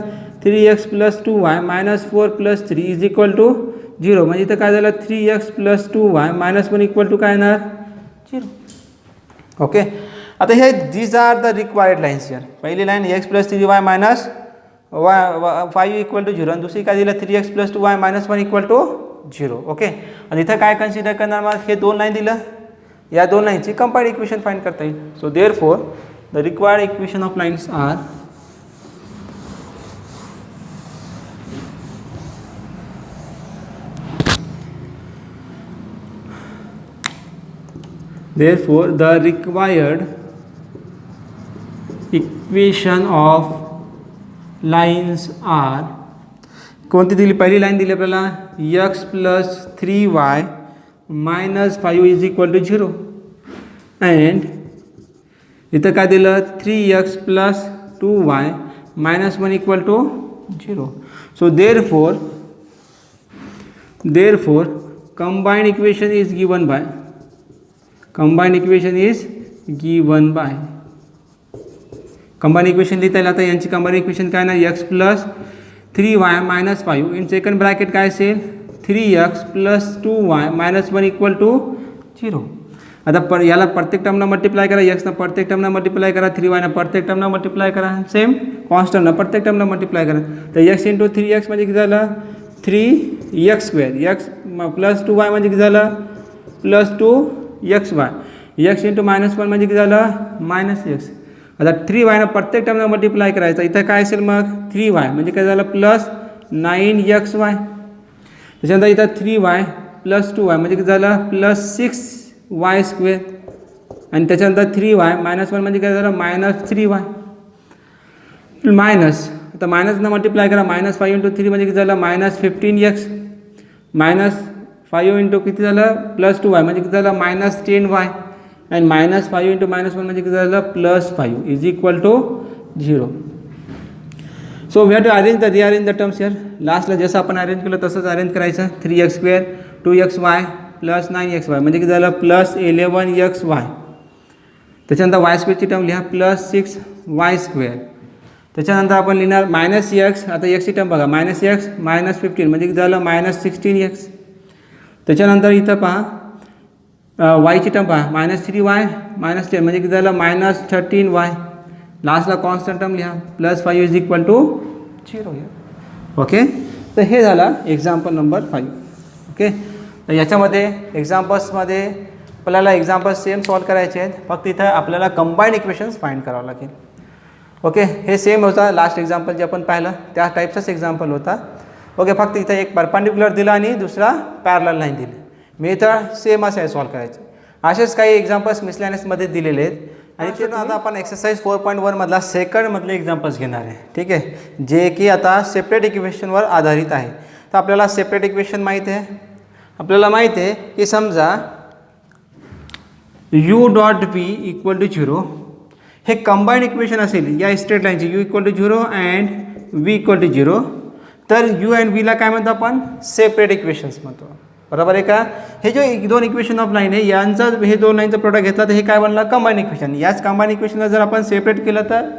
3x + 2y - 4 + 3 is equal to 0. म्हणजे इथं काय झालं 3x + 2y - 1 इक्वल टू काय येणार 0. ओके आता हे these are the required lines here. पहिली line x + 3y - 5 equal to 0 आणि दुसरी काय दिलं 3x + 2y - 1 equal to 0. Okay आणि इथं काय कन्सिडर करणार मग हे दोन लाईन दिलं या दोन लाईनची कंपाईंड इक्वेशन फाइंड करता येईल. So therefore the required equation of lines are therefore the required equation of lines are कोणती दिली पहिली लाईन दिली आपल्याला x + 3y - 5 is equal to 0 and इथं काय दिलं 3x + 2y - 1 equal to 0. So therefore combined equation is given by combined equation लिहिता येईल. आता यांची कंबाईंड इक्वेशन काय ना x + 3y - 5 in second bracket काय असेल 3x + 2y - 1 इक्वल टू 0. आता याला प्रत्येक टर्मला मल्टिप्लाय करा x ना प्रत्येक टर्मला मल्टिप्लाय करा 3y ना प्रत्येक टर्मला मल्टिप्लाय करा सेम कॉन्स्टंटला प्रत्येक टर्मला मल्टिप्लाय करा. तर x × 3x म्हणजे किती झालं 3x². x + 2y म्हणजे किती झालं +2xy. x × -1 म्हणजे किती झालं -x. आता 3y ना प्रत्येक टर्मला मल्टिप्लाय करायचा. इथं काय असेल मग 3y म्हणजे काय झालं +9xy. त्याच्यानंतर इथं 3y + 2y म्हणजे किती झालं +6y² आणि त्याच्यानंतर 3y - 1 म्हणजे काय झालं -3y मायनस. आता मायनसनं मल्टिप्लाय करा -5 × 3 म्हणजे किती झालं -15x -5 × किती झालं +2y म्हणजे किती झालं -10y आणि -5 × -1 म्हणजे किती झालं +5 is equal to 0. So we have to rearrange the terms here. लास्टला जसं आपण अरेंज केलं तसंच अरेंज करायचं 3x² 2xy + 9xy म्हणजे किती झालं +11xy. त्याच्यानंतर y² ची टर्म लिहा +6y². त्याच्यानंतर आपण लिहिणार -x. आता x ची टर्म बघा -x -15 म्हणजे किती झालं -16x. त्याच्यानंतर इथं पहा y ची टर्म पहा -3y -10 म्हणजे किती झालं -13y. लास्टला कॉन्स्टंट टर्म लिहा +5 इज इक्वल टू 0. ओके तर हे झालं एक्झाम्पल नंबर 5. ओके तर याच्यामध्ये एक्झाम्पल्समध्ये आपल्याला एक्झाम्पल्स सेम सॉल्व करायचे आहेत. फक्त इथं आपल्याला कंबाईंड इक्वेशन्स फाइंड करावं लागेल. ओके हे सेम होता लास्ट एक्झाम्पल जे आपण पाहिलं त्या टाईपचाच एक्झाम्पल होता. ओके फक्त इथं एक परपेंडिक्युलर दिला आणि दुसरा पॅरलल लाईन दिली. मी इथं सेम असं आहे सॉल्व करायचे. असेच काही एक्झाम्पल्स मिसलॅनियसमध्ये दिलेले आहेत. आणि ते आता आपण एक्सरसाइज 4.1 मधला सेकंडमधले एक्झाम्पल्स घेणार आहे. ठीक आहे जे की आता सेपरेट इक्वेशनवर आधारित आहे. तर आपल्याला सेपरेट इक्वेशन माहीत आहे. आपल्याला माहीत आहे की समजा u.v = 0 हे कंबाईंड इक्वेशन असेल या स्ट्रेट लाईनची u = 0 अँड v = 0 तर u अँड v ला काय म्हणतो आपण सेपरेट इक्वेशन्स म्हणतो. बरोबर आहे का. हे जे दोन इक्वेशन ऑफ लाईन आहे यांचा हे दोन लाईनचा प्रोडक्ट घेतला तर हे काय बनलं कंबाईंड इक्वेशन. याच कंबाईंड इक्वेशनला जर आपण सेपरेट केलं तर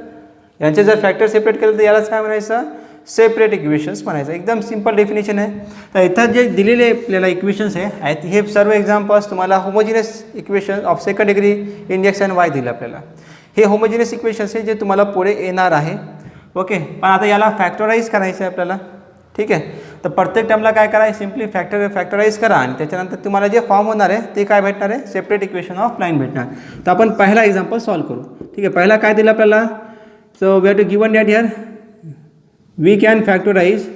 यांचे जर फॅक्टर सेपरेट केलं तर यालाच काय म्हणायचं सेपरेट इक्वेशन्स म्हणायचं. एकदम सिंपल डेफिनेशन आहे. तर इथं जे दिलेले आपल्याला इक्वेशन्स आहेत हे सर्व एक्झाम्पल्स तुम्हाला homogeneous equation of second degree in x and y दिलं आपल्याला. हे होमोजिनियस इक्वेशन्स आहे जे तुम्हाला पुढे येणार आहे. ओके, पण आता याला फॅक्टराईज करायचं आहे आपल्याला. ठीक आहे, तर प्रत्येक टर्मला काय करायचं, सिम्पली फॅक्टराईज करा आणि त्याच्यानंतर तुम्हाला जे फॉर्म होणार आहे ते काय भेटणार आहे, सेपरेट इक्वेशन ऑफ लाईन भेटणार. तर आपण पहिला एक्झाम्पल सॉल्व्ह करू. ठीक आहे, पहिला काय दिलं आपल्याला, so we have to given that here we can factorise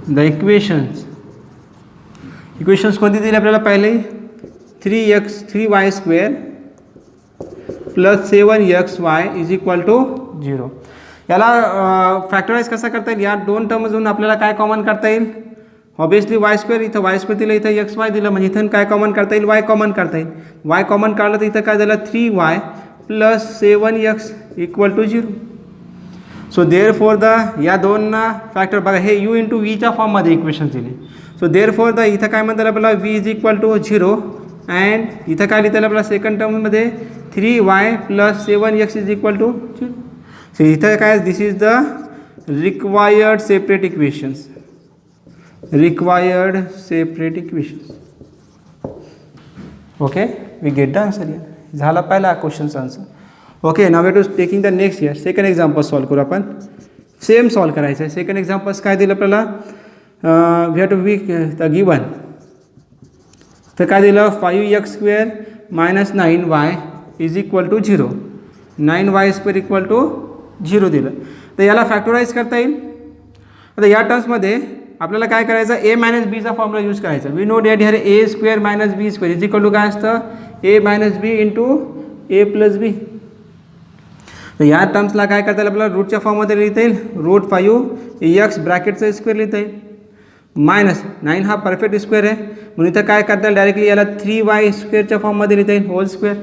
the equations कोणती दिली आपल्याला, पहिले 3y² plus 7xy is equal to 0. याला फॅक्टराईज कसा करता येईल, या दोन टर्ममधून आपल्याला काय कॉमन करता येईल, ऑब्वियसली y², इथं y² दिलं, इथं xy दिलं, म्हणजे इथून काय कॉमन करता येईल, y कॉमन करता येईल. y कॉमन काढलं तर इथं काय झालं, 3y plus 7x equal to 0. So therefore the, या दोनना फॅक्टर बघा, हे u इंटू व्हीच्या फॉर्ममध्ये इक्वेशन दिले. सो देअर फॉर द, इथं काय म्हणतात आपल्याला, v is equal to 0 and इथं काय लिहितं आपल्याला सेकंड टर्ममध्ये 3y plus 7x is equal to 0. So इथं काय, this is the required separate equations. Okay, we get the answer. झाला पहिला क्वेश्चनचा answer. Okay, now to taking the next year. Second example solve करू आपण. सेम सॉल्व करायचं आहे. Second examples काय दिलं आपल्याला, we have to be the given. तर काय दिलं, 5x² minus 9y is equal to 0. 9y² equal to 0 दिलं. तर याला फॅक्टराईज करता येईल. आता या टर्म्समध्ये आपल्याला काय करायचं, a मायनस बीचा फॉर्म्युला यूज करायचा. We know that here a² minus b² is equal to काय असतं, a minus b into a plus b. तर या टर्म्सला काय करता येईल आपल्याला, रूटच्या फॉर्ममध्ये लिहिता येईल. √5x ब्रॅकेटचा स्क्वेअर लिहिता येईल, मायनस 9 हा परफेक्ट स्क्वेअर आहे, म्हणून इथं काय करता येईल, डायरेक्टली याला 3y² फॉर्ममध्ये लिहिता येईल, होल स्क्वेअर.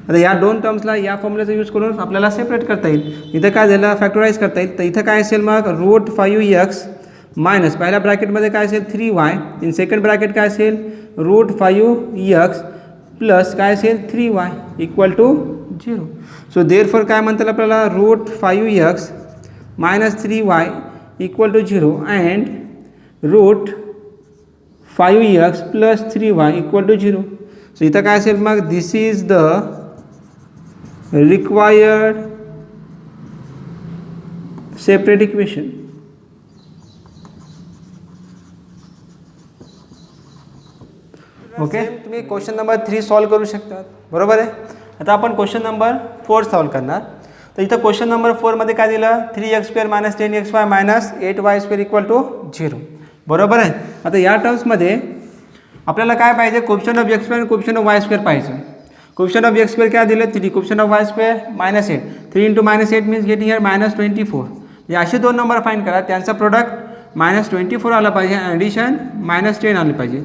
आता या दोन टर्म्सला या फॉर्म्युलाचा यूज करून आपल्याला सेपरेट करता येईल. इथं काय झालं, फॅक्टराईज करता येईल. तर इथं काय असेल मग, √5x मायनस पहिल्या ब्रॅकेटमध्ये काय असेल 3y, इन सेकंड ब्रॅकेट काय असेल √5x प्लस काय असेल 3y equal to 0. So therefore काय म्हणतात आपल्याला, √5x minus 3y equal to 0 and √5x plus 3y equal to 0. So इथं काय असेल मग, this is the required separate equation. Okay, तुम्ही क्वेश्चन नंबर 3 सॉल्व करू शकता, बरोबर आहे. आता आपण क्वेश्चन नंबर 4 सॉल्व करणार. तर इथं क्वेश्चन नंबर 4मध्ये काय दिलं, 3x² minus 10xy minus 8y² equal to 0, बरोबर आहे. आता या टर्म्समध्ये आपल्याला काय पाहिजे, कोएफिशिएंट ऑफ x² आणि कोएफिशिएंट ऑफ y² पाहिजे. कोएफिशिएंट ऑफ x² काय दिलं 3, coefficient of y² -8. 3 into -8 means getting here -24. या असे दोन नंबर फाइंड करा, त्यांचा प्रोडक्ट -24 आला पाहिजे, ॲडिशन -10 आले पाहिजे.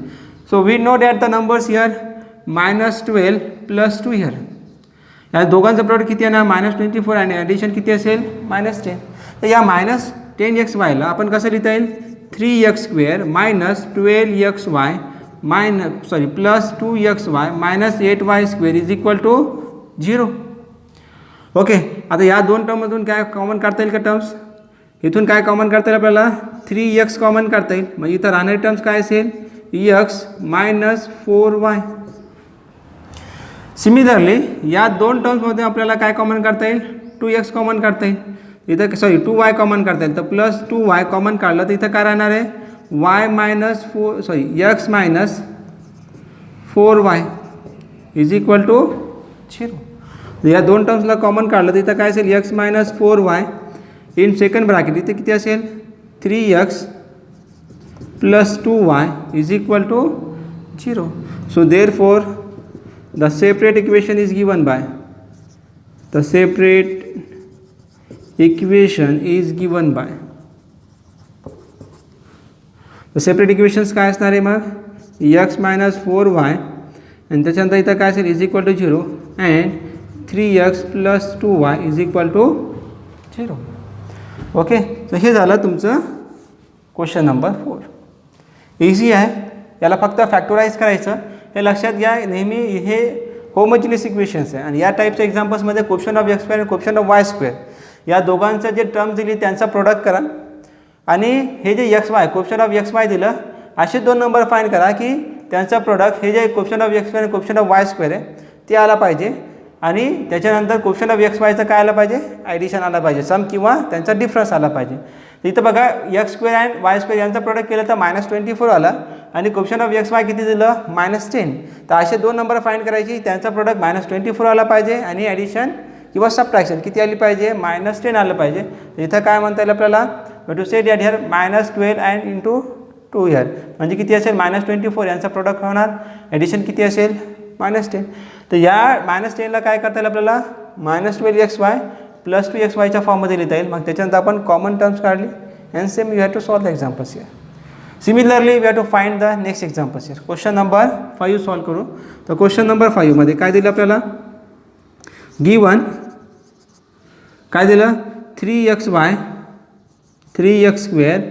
So we know that the numbers here -12 plus 2 here. या दोघांचं प्रोडक्ट किती आहे ना, -24 आणि ॲडिशन किती असेल -10. तर या -10xyला आपण कसं लिहिता येईल, 3x² minus 12xy plus 2xy minus 8y² is equal to 0. Okay, आता या दोन टर्ममधून काय कॉमन काढता येईल का टर्म्स, इथून काय कॉमन काढता येईल आपल्याला, 3x कॉमन काढता येईल. म्हणजे इथं राहणारी टर्म्स काय असेल, x मायनस 4y. सिमिलरली या दोन टर्म्समध्ये आपल्याला काय कॉमन काढता येईल, 2x कॉमन काढता येईल. इथं 2y कॉमन काढता येईल. तर प्लस 2y कॉमन काढलं तर इथं काय राहणार आहे, x minus 4y is equal to 0. या दोन टर्म्सला कॉमन काढलं तर इथं काय असेल, x minus 4y in second bracket इथे किती असेल, 3x plus 2y is equal to 0. So therefore the separate equation is given by the separate equation काय असणार आहे मग, x मायनस 4y आणि त्याच्यानंतर इथं काय असेल is equal to 0 and 3x plus 2y is equal to 0. Okay, तर हे झालं तुमचं क्वेश्चन नंबर 4. इझी आहे, याला फक्त फॅक्टराईज करायचं. हे लक्षात घ्या, नेहमी हे होमोजिनियस इक्वेशन्स आहे आणि या टाईपच्या एक्झाम्पल्समध्ये कोएफिशिएंट ऑफ x² आणि कोएफिशिएंट ऑफ y² या दोघांचं जे टर्म्स दिली त्यांचा प्रोडक्ट करा आणि हे जे xy कोएफिशिएंट ऑफ xy दिलं असे दोन नंबर फाइंड करा की त्यांचा प्रोडक्ट हे जे कोएफिशिएंट ऑफ x² आणि कोएफिशिएंट ऑफ y² आहे ते आला पाहिजे आणि त्याच्यानंतर क्वेश्चन ऑफ एक्स वायचं काय आलं पाहिजे, ॲडिशन आला पाहिजे, सम किंवा त्यांचा डिफरन्स आला पाहिजे. इथं बघा x square and Y square यांचं प्रोडक्ट केलं तर -24 आला आणि क्वेश्चन ऑफ एक्स वाय किती दिलं -10. तर असे दोन नंबर फाइंड करायची, त्यांचा प्रोडक्ट -24 आला पाहिजे आणि ॲडिशन किंवा सबट्रॅक्शन किती आली पाहिजे, -10 आलं पाहिजे. तर इथं काय म्हणता येईल आपल्याला, to set that here -12 and into 2 here म्हणजे किती असेल -24 यांचा प्रोडक्ट होणार, ॲडिशन किती असेल -10. तर या -10ला काय करता येईल आपल्याला, -12xy + 2xyच्या फॉर्ममध्ये लिहिता येईल. मग त्याच्यानंतर आपण कॉमन टर्म्स काढली and same you have to solve the examples here. Similarly we have to find the next examples here. Question number 5 solve करू. तर क्वेश्चन नंबर 5 मध्ये काय दिलं आपल्याला, गिवन काय दिलं, 3xy 3x²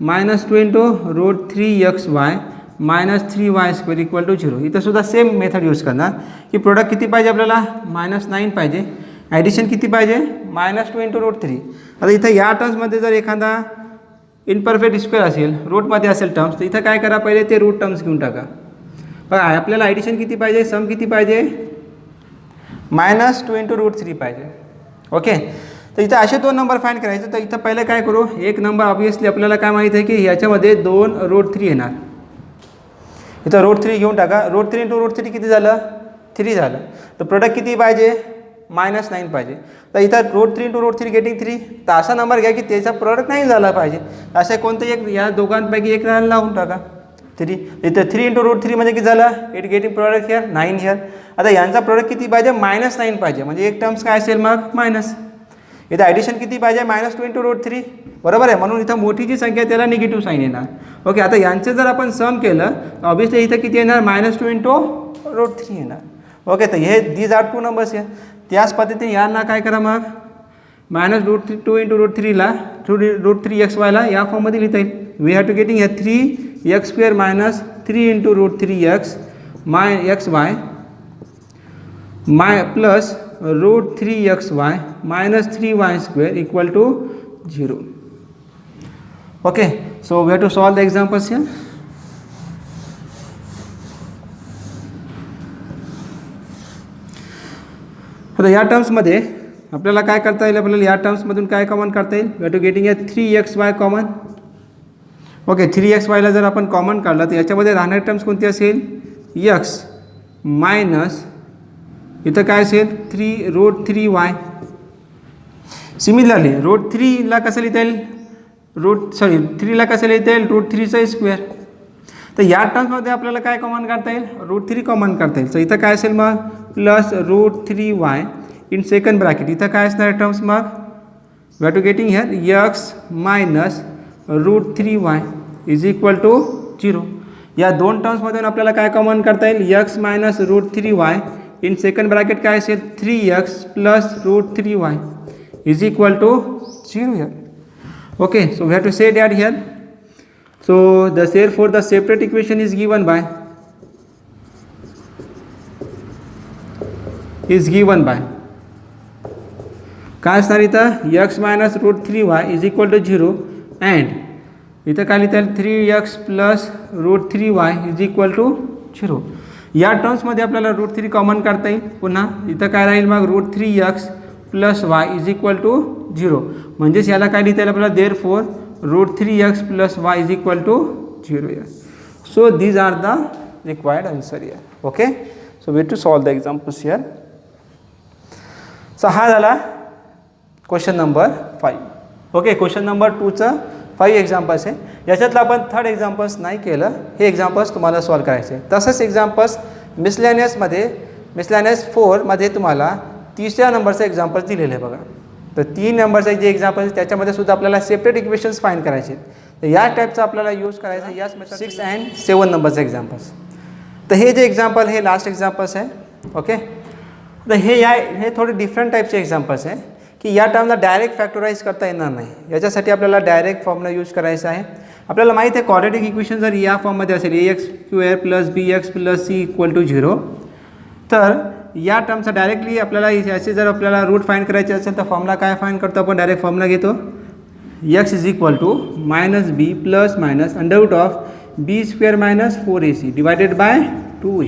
-2 into √3xy -3y² = 0. इथं सुद्धा सेम मेथड यूज करणार की प्रोडक्ट किती पाहिजे आपल्याला, -9 पाहिजे, ॲडिशन किती पाहिजे, -2 इंटू √3. आता इथं या टर्म्समध्ये जर एखादा इनपरफेक्ट स्क्वेअर असेल, रूटमध्ये असेल टर्म्स, तर इथं काय करा, पहिले ते रूट टर्म्स घेऊन टाका. बघा आपल्याला ॲडिशन किती पाहिजे, सम किती पाहिजे, -2 इंटू √3 पाहिजे. ओके, तर इथं असे दोन नंबर फाइंड करायचे. तर इथं पहिले काय करू, एक नंबर ऑब्वियसली आपल्याला काय माहीत आहे की याच्यामध्ये 2 √3 येणार. इथं √3 घेऊन टाका, √3 इंटू √3 किती झालं, 3 झालं. तर प्रोडक्ट किती पाहिजे, -9 पाहिजे. तर इथं √3 इंटू √3 गेटिंग 3. तर असा नंबर घ्या की त्याचा प्रोडक्ट 9 झाला पाहिजे. असे कोणतं एक या दोघांपैकी एक लावून टाका 3. इथं 3 इंटू √3 म्हणजे किती झालं, it getting product here 9 here. आता यांचा प्रोडक्ट किती पाहिजे, -9 पाहिजे, म्हणजे एक टर्म्स काय असेल मग मायनस. इथं ॲडिशन किती पाहिजे, -2 इंटू √3, बरोबर आहे, म्हणून इथं मोठी जी संख्या त्याला निगेटिव्ह साईन येणार. ओके, आता यांचे जर आपण सम केलं तर ऑब्वियसली इथं किती येणार, -2 इंटू √3 येणार. ओके, तर हे दीज आर 2 नंबर्स आहे. त्याच पद्धतीने यांना काय करा मग, -2 इंटू √3ला √3xy या फॉर्ममध्ये लिहिता येईल. वी हॅव टू गेटिंग हे 3x² -3 into √3x xy plus √3xy -3y² = 0. Okay, so we have to solve the examples here. आता या टर्म्समध्ये आपल्याला काय करता येईल, आपल्याला या टर्म्समधून काय कॉमन करता येईल, we have to getting 3xy common. Okay, 3xyला जर आपण कॉमन काढला तर याच्यामध्ये राहणारी टर्म्स कोणती असेल, x मायनस इथं काय असेल, √3y. सिमिलरली √3ला कसं लिहिता येईल, 3ला कसं लिहिता येईल, √3² तर या टर्म्समध्ये आपल्याला काय कॉमन काढता येईल, √3 कॉमन काढता येईल. तर इथं काय असेल मग, plus √3y in second bracket. इथं काय असणार टर्म्स मग, we have to getting here x minus √3y = 0. या दोन टर्म्समधून आपल्याला काय कॉमन करता येईल, x minus √3y in second bracket काय असेल, 3x plus √3y = 0 here. Okay, so we have to say that here. So therefore the separate equation is given by काय असणार इथं, x मायनस √3y = 0 अँड इथं काय लिहिता येईल, 3x प्लस √3y = 0. या टर्म्समध्ये आपल्याला √3 कॉमन करता येईल. पुन्हा इथं काय राहील मग, √3x प्लस y = 0. म्हणजेच याला काय लिहिता येईल आपल्याला, therefore √3x plus y = 0 here. So these are the required answer here. Okay, so we have to solve the examples here. So हा झाला question number 5. Okay, question number 2चं 5 एक्झाम्पल्स आहे. याच्यातलं आपण 3rd एक्झाम्पल्स नाही केलं, हे एक्झाम्पल्स तुम्हाला सॉल्व करायचे. तसंच एक्झाम्पल्स मिसलॅनियस 4मध्ये तुम्हाला 3ऱ्या नंबरचं एक्झाम्पल्स दिलेलं आहे बघा. तर 3 नंबरचे जे एक्झाम्पल्स त्याच्यामध्ये सुद्धा आपल्याला सेपरेट इक्वेशन्स फाइंड करायचे. तर या टाईपचा आपल्याला यूज करायचा आहे. याच मेथड 6 and 7 नंबरचे एक्झाम्पल्स. तर हे जे एक्झाम्पल हे लास्ट एक्झाम्पल्स आहे. ओके, तर हे थोडे डिफरंट टाईपचे एक्झाम्पल्स आहे की या टर्मला डायरेक्ट फॅक्टराइज करता येणार नाही. याच्यासाठी आपल्याला डायरेक्ट फॉर्मला यूज करायचा आहे. आपल्याला माहिती आहे क्वाड्रॅटिक इक्वेशन जर या फॉर्ममध्ये असेल, ax² plus bx plus c = 0, तर या टर्मचा डायरेक्टली आपल्याला याचे जर आपल्याला रूट फाइंड करायचे असेल तर फॉर्मला काय फाइंड करतो आपण, डायरेक्ट फॉर्मला घेतो, x = -b plus minus √(b² - 4ac) / 2a.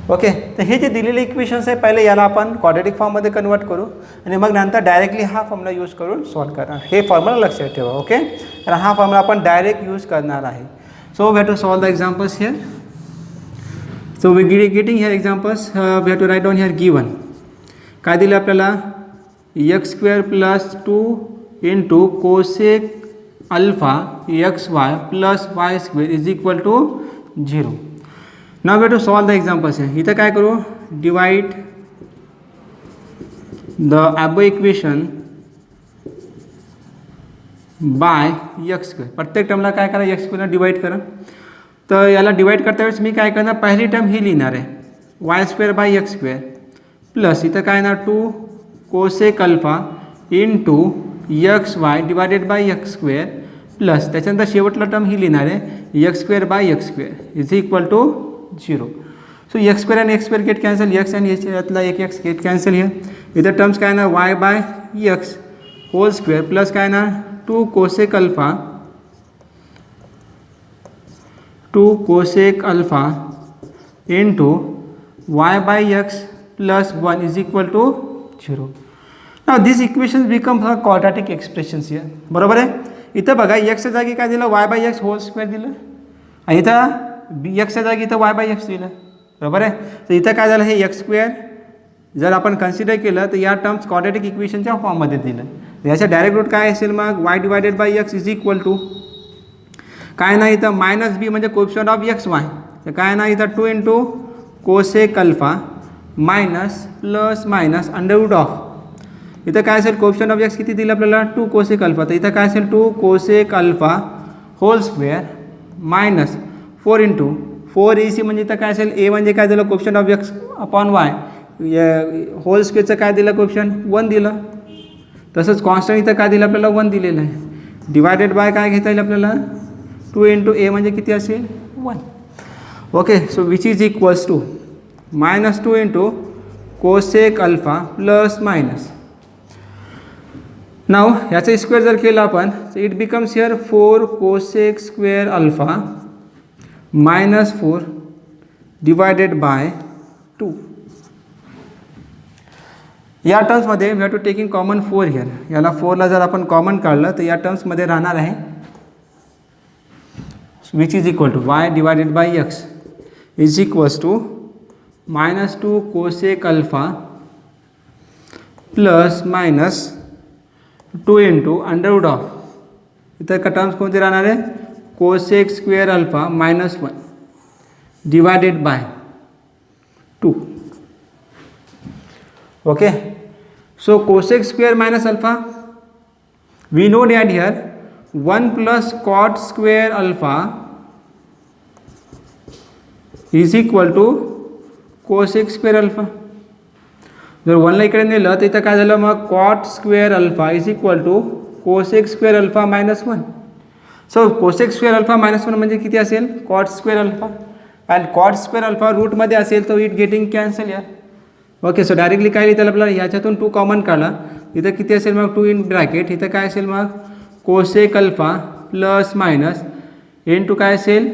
Okay, तर हे जे दिलेले इक्वेशन्स आहे पहिले याला आपण क्वाड्रॅटिक फॉर्ममध्ये कन्वर्ट करू आणि मग नंतर डायरेक्टली हा फॉर्म्युला यूज करून सॉल्व करा. हे फॉर्म्युला लक्षात ठेवा. ओके, तर हा फॉर्म्युला आपण डायरेक्ट यूज करणार आहे. So we have to solve the examples here. So we getting here examples. We have to write down here given. काय दिलं आपल्याला? X square plus 2 into cosec alpha x y plus y square is equal to 0. Now we have to solve the examples here. इथं काय करू? Divide the above equation by x square. प्रत्येक टर्मला काय करा? x स्क्वेअरला divide करा. तर याला divide करता वेळेस मी काय करणार? पहिली टर्म ही लिहिणार आहे y square by x square plus इथं काय येणार 2 cosec alpha into x y divided by x square plus त्याच्यानंतर शेवटला टर्म ही लिहिणार आहे x square by x square is equal to 0. So x square and x square get cancel. X and h यातला एक x get cancel here. इधर terms काय ना y by x whole square plus काय ना 2 cosec alpha into y by x plus 1 is equal to 0. Now these equations become quadratic expressions here. बरोबर आहे. इथं बघा x च्या जागी काय दिलं? y by x whole square दिलं आणि इथं एक्सच्या जागी इथं वाय बाय एक्स दिलं. बरोबर आहे. तर इथं काय झालं? हे एक्स स्क्वेअर जर आपण कन्सिडर केलं तर या टर्म्स क्वाड्रॅटिक इक्वेशनच्या फॉर्ममध्ये दिलं. याच्या डायरेक्ट रूट काय असेल मग? Y divided by x is equal to काय ना इथं मायनस बी म्हणजे कोएफिशिएंट ऑफ एक्स वाय. तर काय ना इथं 2 into cosec alpha minus plus minus under root of इथं काय असेल? कोएफिशिएंट ऑफ एक्स किती दिलं आपल्याला? 2 कोसेक अल्फा. तर इथं काय असेल? 2 cosec alpha whole square minus 4 into 4 AC म्हणजे इथं काय असेल? ए म्हणजे काय दिलं? Coefficient of x upon y. Whole स्क्वेअरचं काय दिलं? कोएफिशिएंट 1 दिलं. तसंच कॉन्स्टंट इथं काय दिलं आपल्याला? 1 दिलेलं आहे. डिवायडेड बाय काय घेता येईल आपल्याला? 2 इंटू ए म्हणजे किती असेल? 1. Okay, so which is equals to minus 2 into cosec alpha plus minus. Now याचं स्क्वेअर जर केलं आपण तर it becomes here 4 cosec square alpha minus 4 divided by 2. या टर्म्समध्ये we have to taking common 4 here. याला 4ला जर आपण कॉमन काढलं तर या टर्म्समध्ये राहणार आहे which is equal to y divided by x is equals to minus 2 cosec alpha plus minus 2 into under root of इथं का टर्म्स कोणते राहणार आहे? Cosec square alpha minus 1 divided by 2. Okay, so cosec square minus alpha we know that here 1 plus cot square alpha is equal to cosec square alpha. जर 1ला इकडे नेलं तर इथं काय झालं मग? Cot square alpha is equal to cosec square alpha minus 1. So cosec square alpha minus 1 म्हणजे किती असेल? Cot square alpha. And cot square alpha रूटमध्ये असेल तर इट गेटिंग कॅन्सल यार. ओके, सो डायरेक्टली काय लिहिता आपल्याला? ह्याच्यातून 2 कॉमन काढला. इथं किती असेल मग? 2 इन ब्रॅकेट इथं काय असेल मग? Cosec alpha plus minus into काय असेल?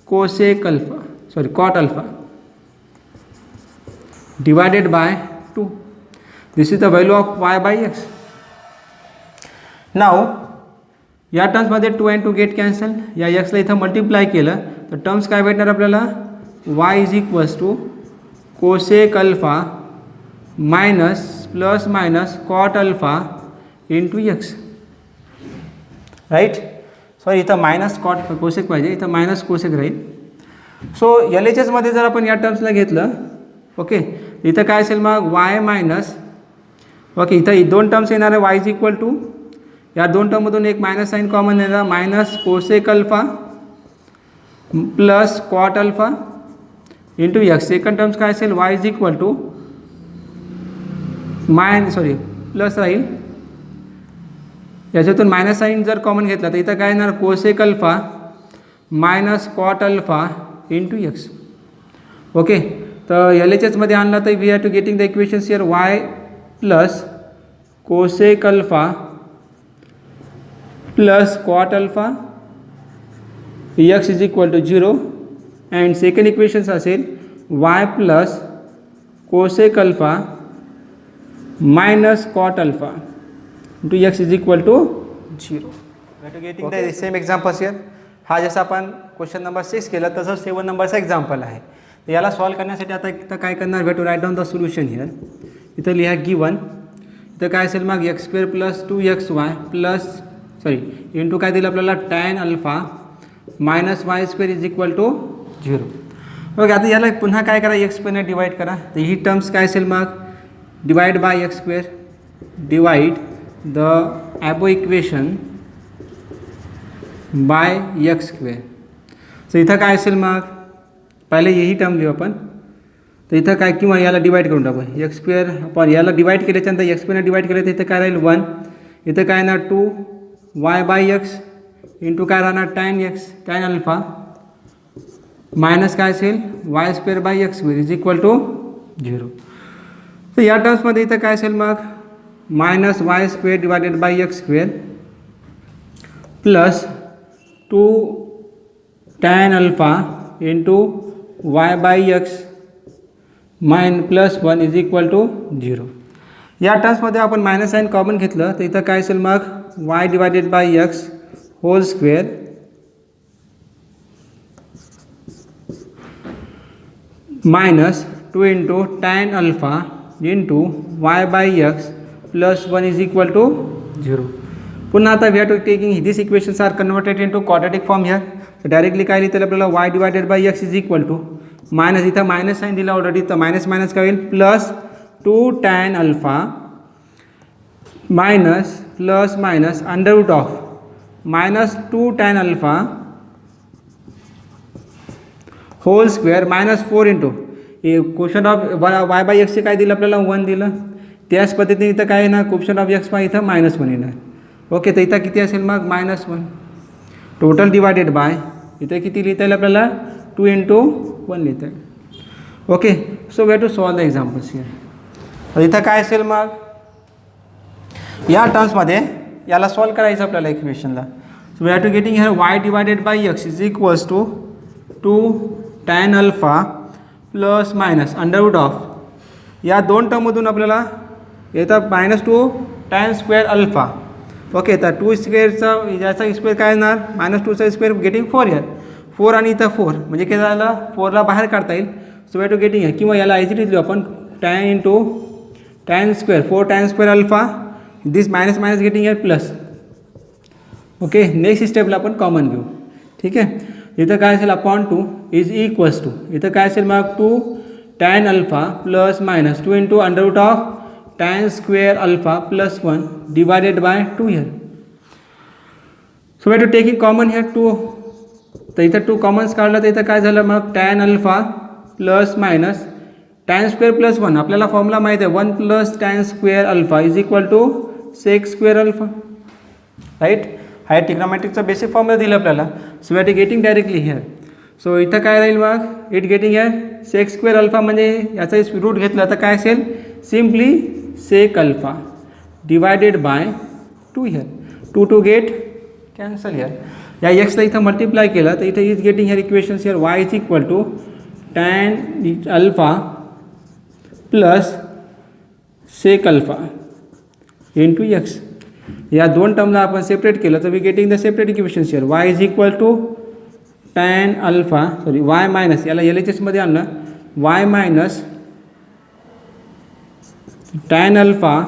Cosec alpha sorry cot alpha divided by 2. This is the value of y by x. Now या टर्म्समध्ये 2 and 2 गेट कॅन्सल. या एक्सला इथं मल्टिप्लाय केलं तर टर्म्स काय भेटणार आपल्याला? Y is equals to cosec alpha minus plus minus cot alpha into x. Right. Sorry इथं मायनस कॉट कोसेक पाहिजे, इथं मायनस कोसेक राहील. सो एल एच एसमध्ये जर आपण या टर्म्सला घेतलं ओके इथं काय असेल मग? वाय मायनस ओके इथं 2 टर्म्स येणार आहे. वाय इज इक्वल टू या 2 टर्ममधून एक मायनस साईन कॉमन येणार minus cosec alpha plus cot alpha into x. Second terms काय असेल? Y is equal to plus राहील. याच्यातून मायनस साईन जर कॉमन घेतला तर इथं काय येणार? Cosec alpha minus cot alpha into x. Okay, तर एल एच एसमध्ये आणला तर we are to getting the equations here y plus cosec alpha plus cot alpha x is equal to 0 and second equations असेल y plus cosec alpha minus cot alpha into x is equal to 0. Getting the same examples here. हा जसं आपण question number 6 केला तसं 7 नंबरचा example आहे. तर याला सॉल्व करण्यासाठी आता इथं काय करणार, we to write down the solution here. इथं लिहा गिवन. इथं काय असेल मग x square plus 2xy plus into काय दिलं आपल्याला tan alpha minus y square is equal to 0. Okay, आता याला पुन्हा काय करा, एक्स स्क्वेअरने डिवाईड करा. तर ही टर्म्स काय असेल मग, divide by x square divide the above equation by x square. So इथं काय असेल मग, पहिले यही टर्म लिहू आपण. तर इथं काय, किंवा याला डिवाइड करून टाकू. एक्स स्क्वेअर आपण याला डिवाइड केल्याच्यानंतर एक्स स्क्वेअरने डिवाइड केलं तर इथं काय राहील 1. इथं काय ना 2y बाय एक्स इंटू काय राहणार tan x tan alpha minus काय असेल y square by x square is equal to 0. तर या टर्म्समध्ये इथं काय असेल मग, minus y square divided by x square plus 2 tan alpha into y by x plus 1 is equal to 0. या टर्म्समध्ये आपण मायनस साईन कॉमन घेतलं तर इथं काय असेल मग, y divided by x whole square minus 2 into tan alpha into y by x plus 1 is equal to 0. पुन्हा आता we are to taking this equations are converted into quadratic form here. तर directly काय लिहितं आपल्याला y divided by x is equal to minus, इथं minus sign दिला already तर minus minus काय होईल plus 2 tan alpha minus plus minus under root of minus 2 tan alpha whole square minus 4 into question of y by एक्सचे काय दिलं आपल्याला 1 दिलं. त्याच पद्धतीने इथं काय येणार क्वेश्चन ऑफ एक्स बाय इथं -1 येणार. ओके, तर इथं किती असेल मग -1 टोटल डिवायडेड बाय इथं किती लिहिता येईल आपल्याला 2 इंटू 1 लिहिता येईल. Okay, so we have to solve the examples here. इथं काय असेल मग, या टर्म्समध्ये याला सॉल्व करायचं आपल्याला इक्वेशनला. So we have to getting here y divided by x is equals to 2 tan alpha plus minus under root of या दोन टर्ममधून आपल्याला येतं -2 टॅन स्क्वेअर अल्फा. ओके, तर 2 स्क्वेअरचा याचा स्क्वेअर काय येणार -2चा स्क्वेअर गेटिंग 4 इयर 4 आणि इथं 4 म्हणजे काय झालं 4ला बाहेर काढता येईल. सो वी टू गेटिंग आहे किंवा याला ॲज इट इज लिहू आपण tan into tan square 4 tan square alpha this minus minus getting here plus. Okay, next स्टेपला आपण कॉमन घेऊ. ठीक आहे, इथं काय असेल अपॉन 2 इज इक्वल्स टू इथं काय असेल मग 2 tan alpha plus minus 2 into under root of tan square alpha plus 1 divided by 2 here. So we to taking common here 2. तर इथं 2 कॉमन्स काढलं तर इथं काय झालं मग tan alpha plus minus tan square plus 1 आपल्याला फॉर्म्युला माहीत आहे 1 प्लस tan square alpha is equal to sec square alpha. Right, हा ट्रिग्नोमेट्रिकचा बेसिक फॉर्म्युला दिला आपल्याला. So we are getting directly here. So इथं काय राहील मग it getting here sec square alpha म्हणजे याचा रूट घेतला तर काय असेल simply sec alpha divided by 2 here 2 to get cancel here. या एक्सला इथं मल्टिप्लाय केलं तर इथं is getting here equations here y is equal to tan alpha plus sec alpha into x. या दोन टर्मला आपण सेपरेट केलं तर we getting the separate equations here y is equal to tan alpha y minus याला L H एसमध्ये आणलं y minus tan alpha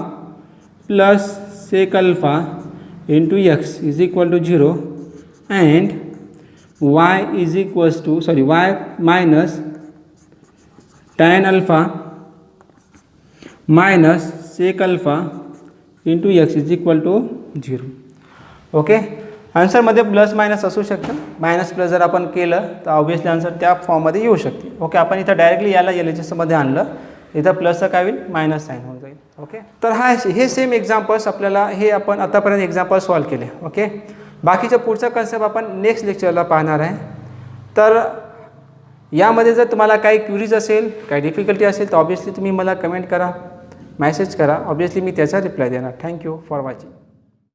plus sec alpha into x is equal to 0 and y is equals to y minus tan alpha minus sec alpha into x is equal to 0. Okay, आन्सरमध्ये plus minus असू शकतं. Minus plus जर आपण केलं तर obviously answer त्या फॉर्ममध्ये येऊ शकते. ओके, आपण इथं डायरेक्टली याला एल एच एसमध्ये आणलं इथं प्लसचं काय होईल मायनस साईन होऊन जाईल. ओके, तर हे सेम एक्झाम्पल्स आपल्याला हे आपण आतापर्यंत एक्झाम्पल सॉल्व केले. ओके, बाकीचं पुढचं कन्सेप्ट आपण नेक्स्ट लेक्चरला पाहणार आहे. तर यामध्ये जर तुम्हाला काही क्युरीज असेल काही डिफिकल्टी असेल तर ऑब्व्हियसली तुम्ही मला कमेंट करा मेसेज करा. ऑब्व्हियसली मी त्याचा रिप्लाय देणार. Thank you for watching.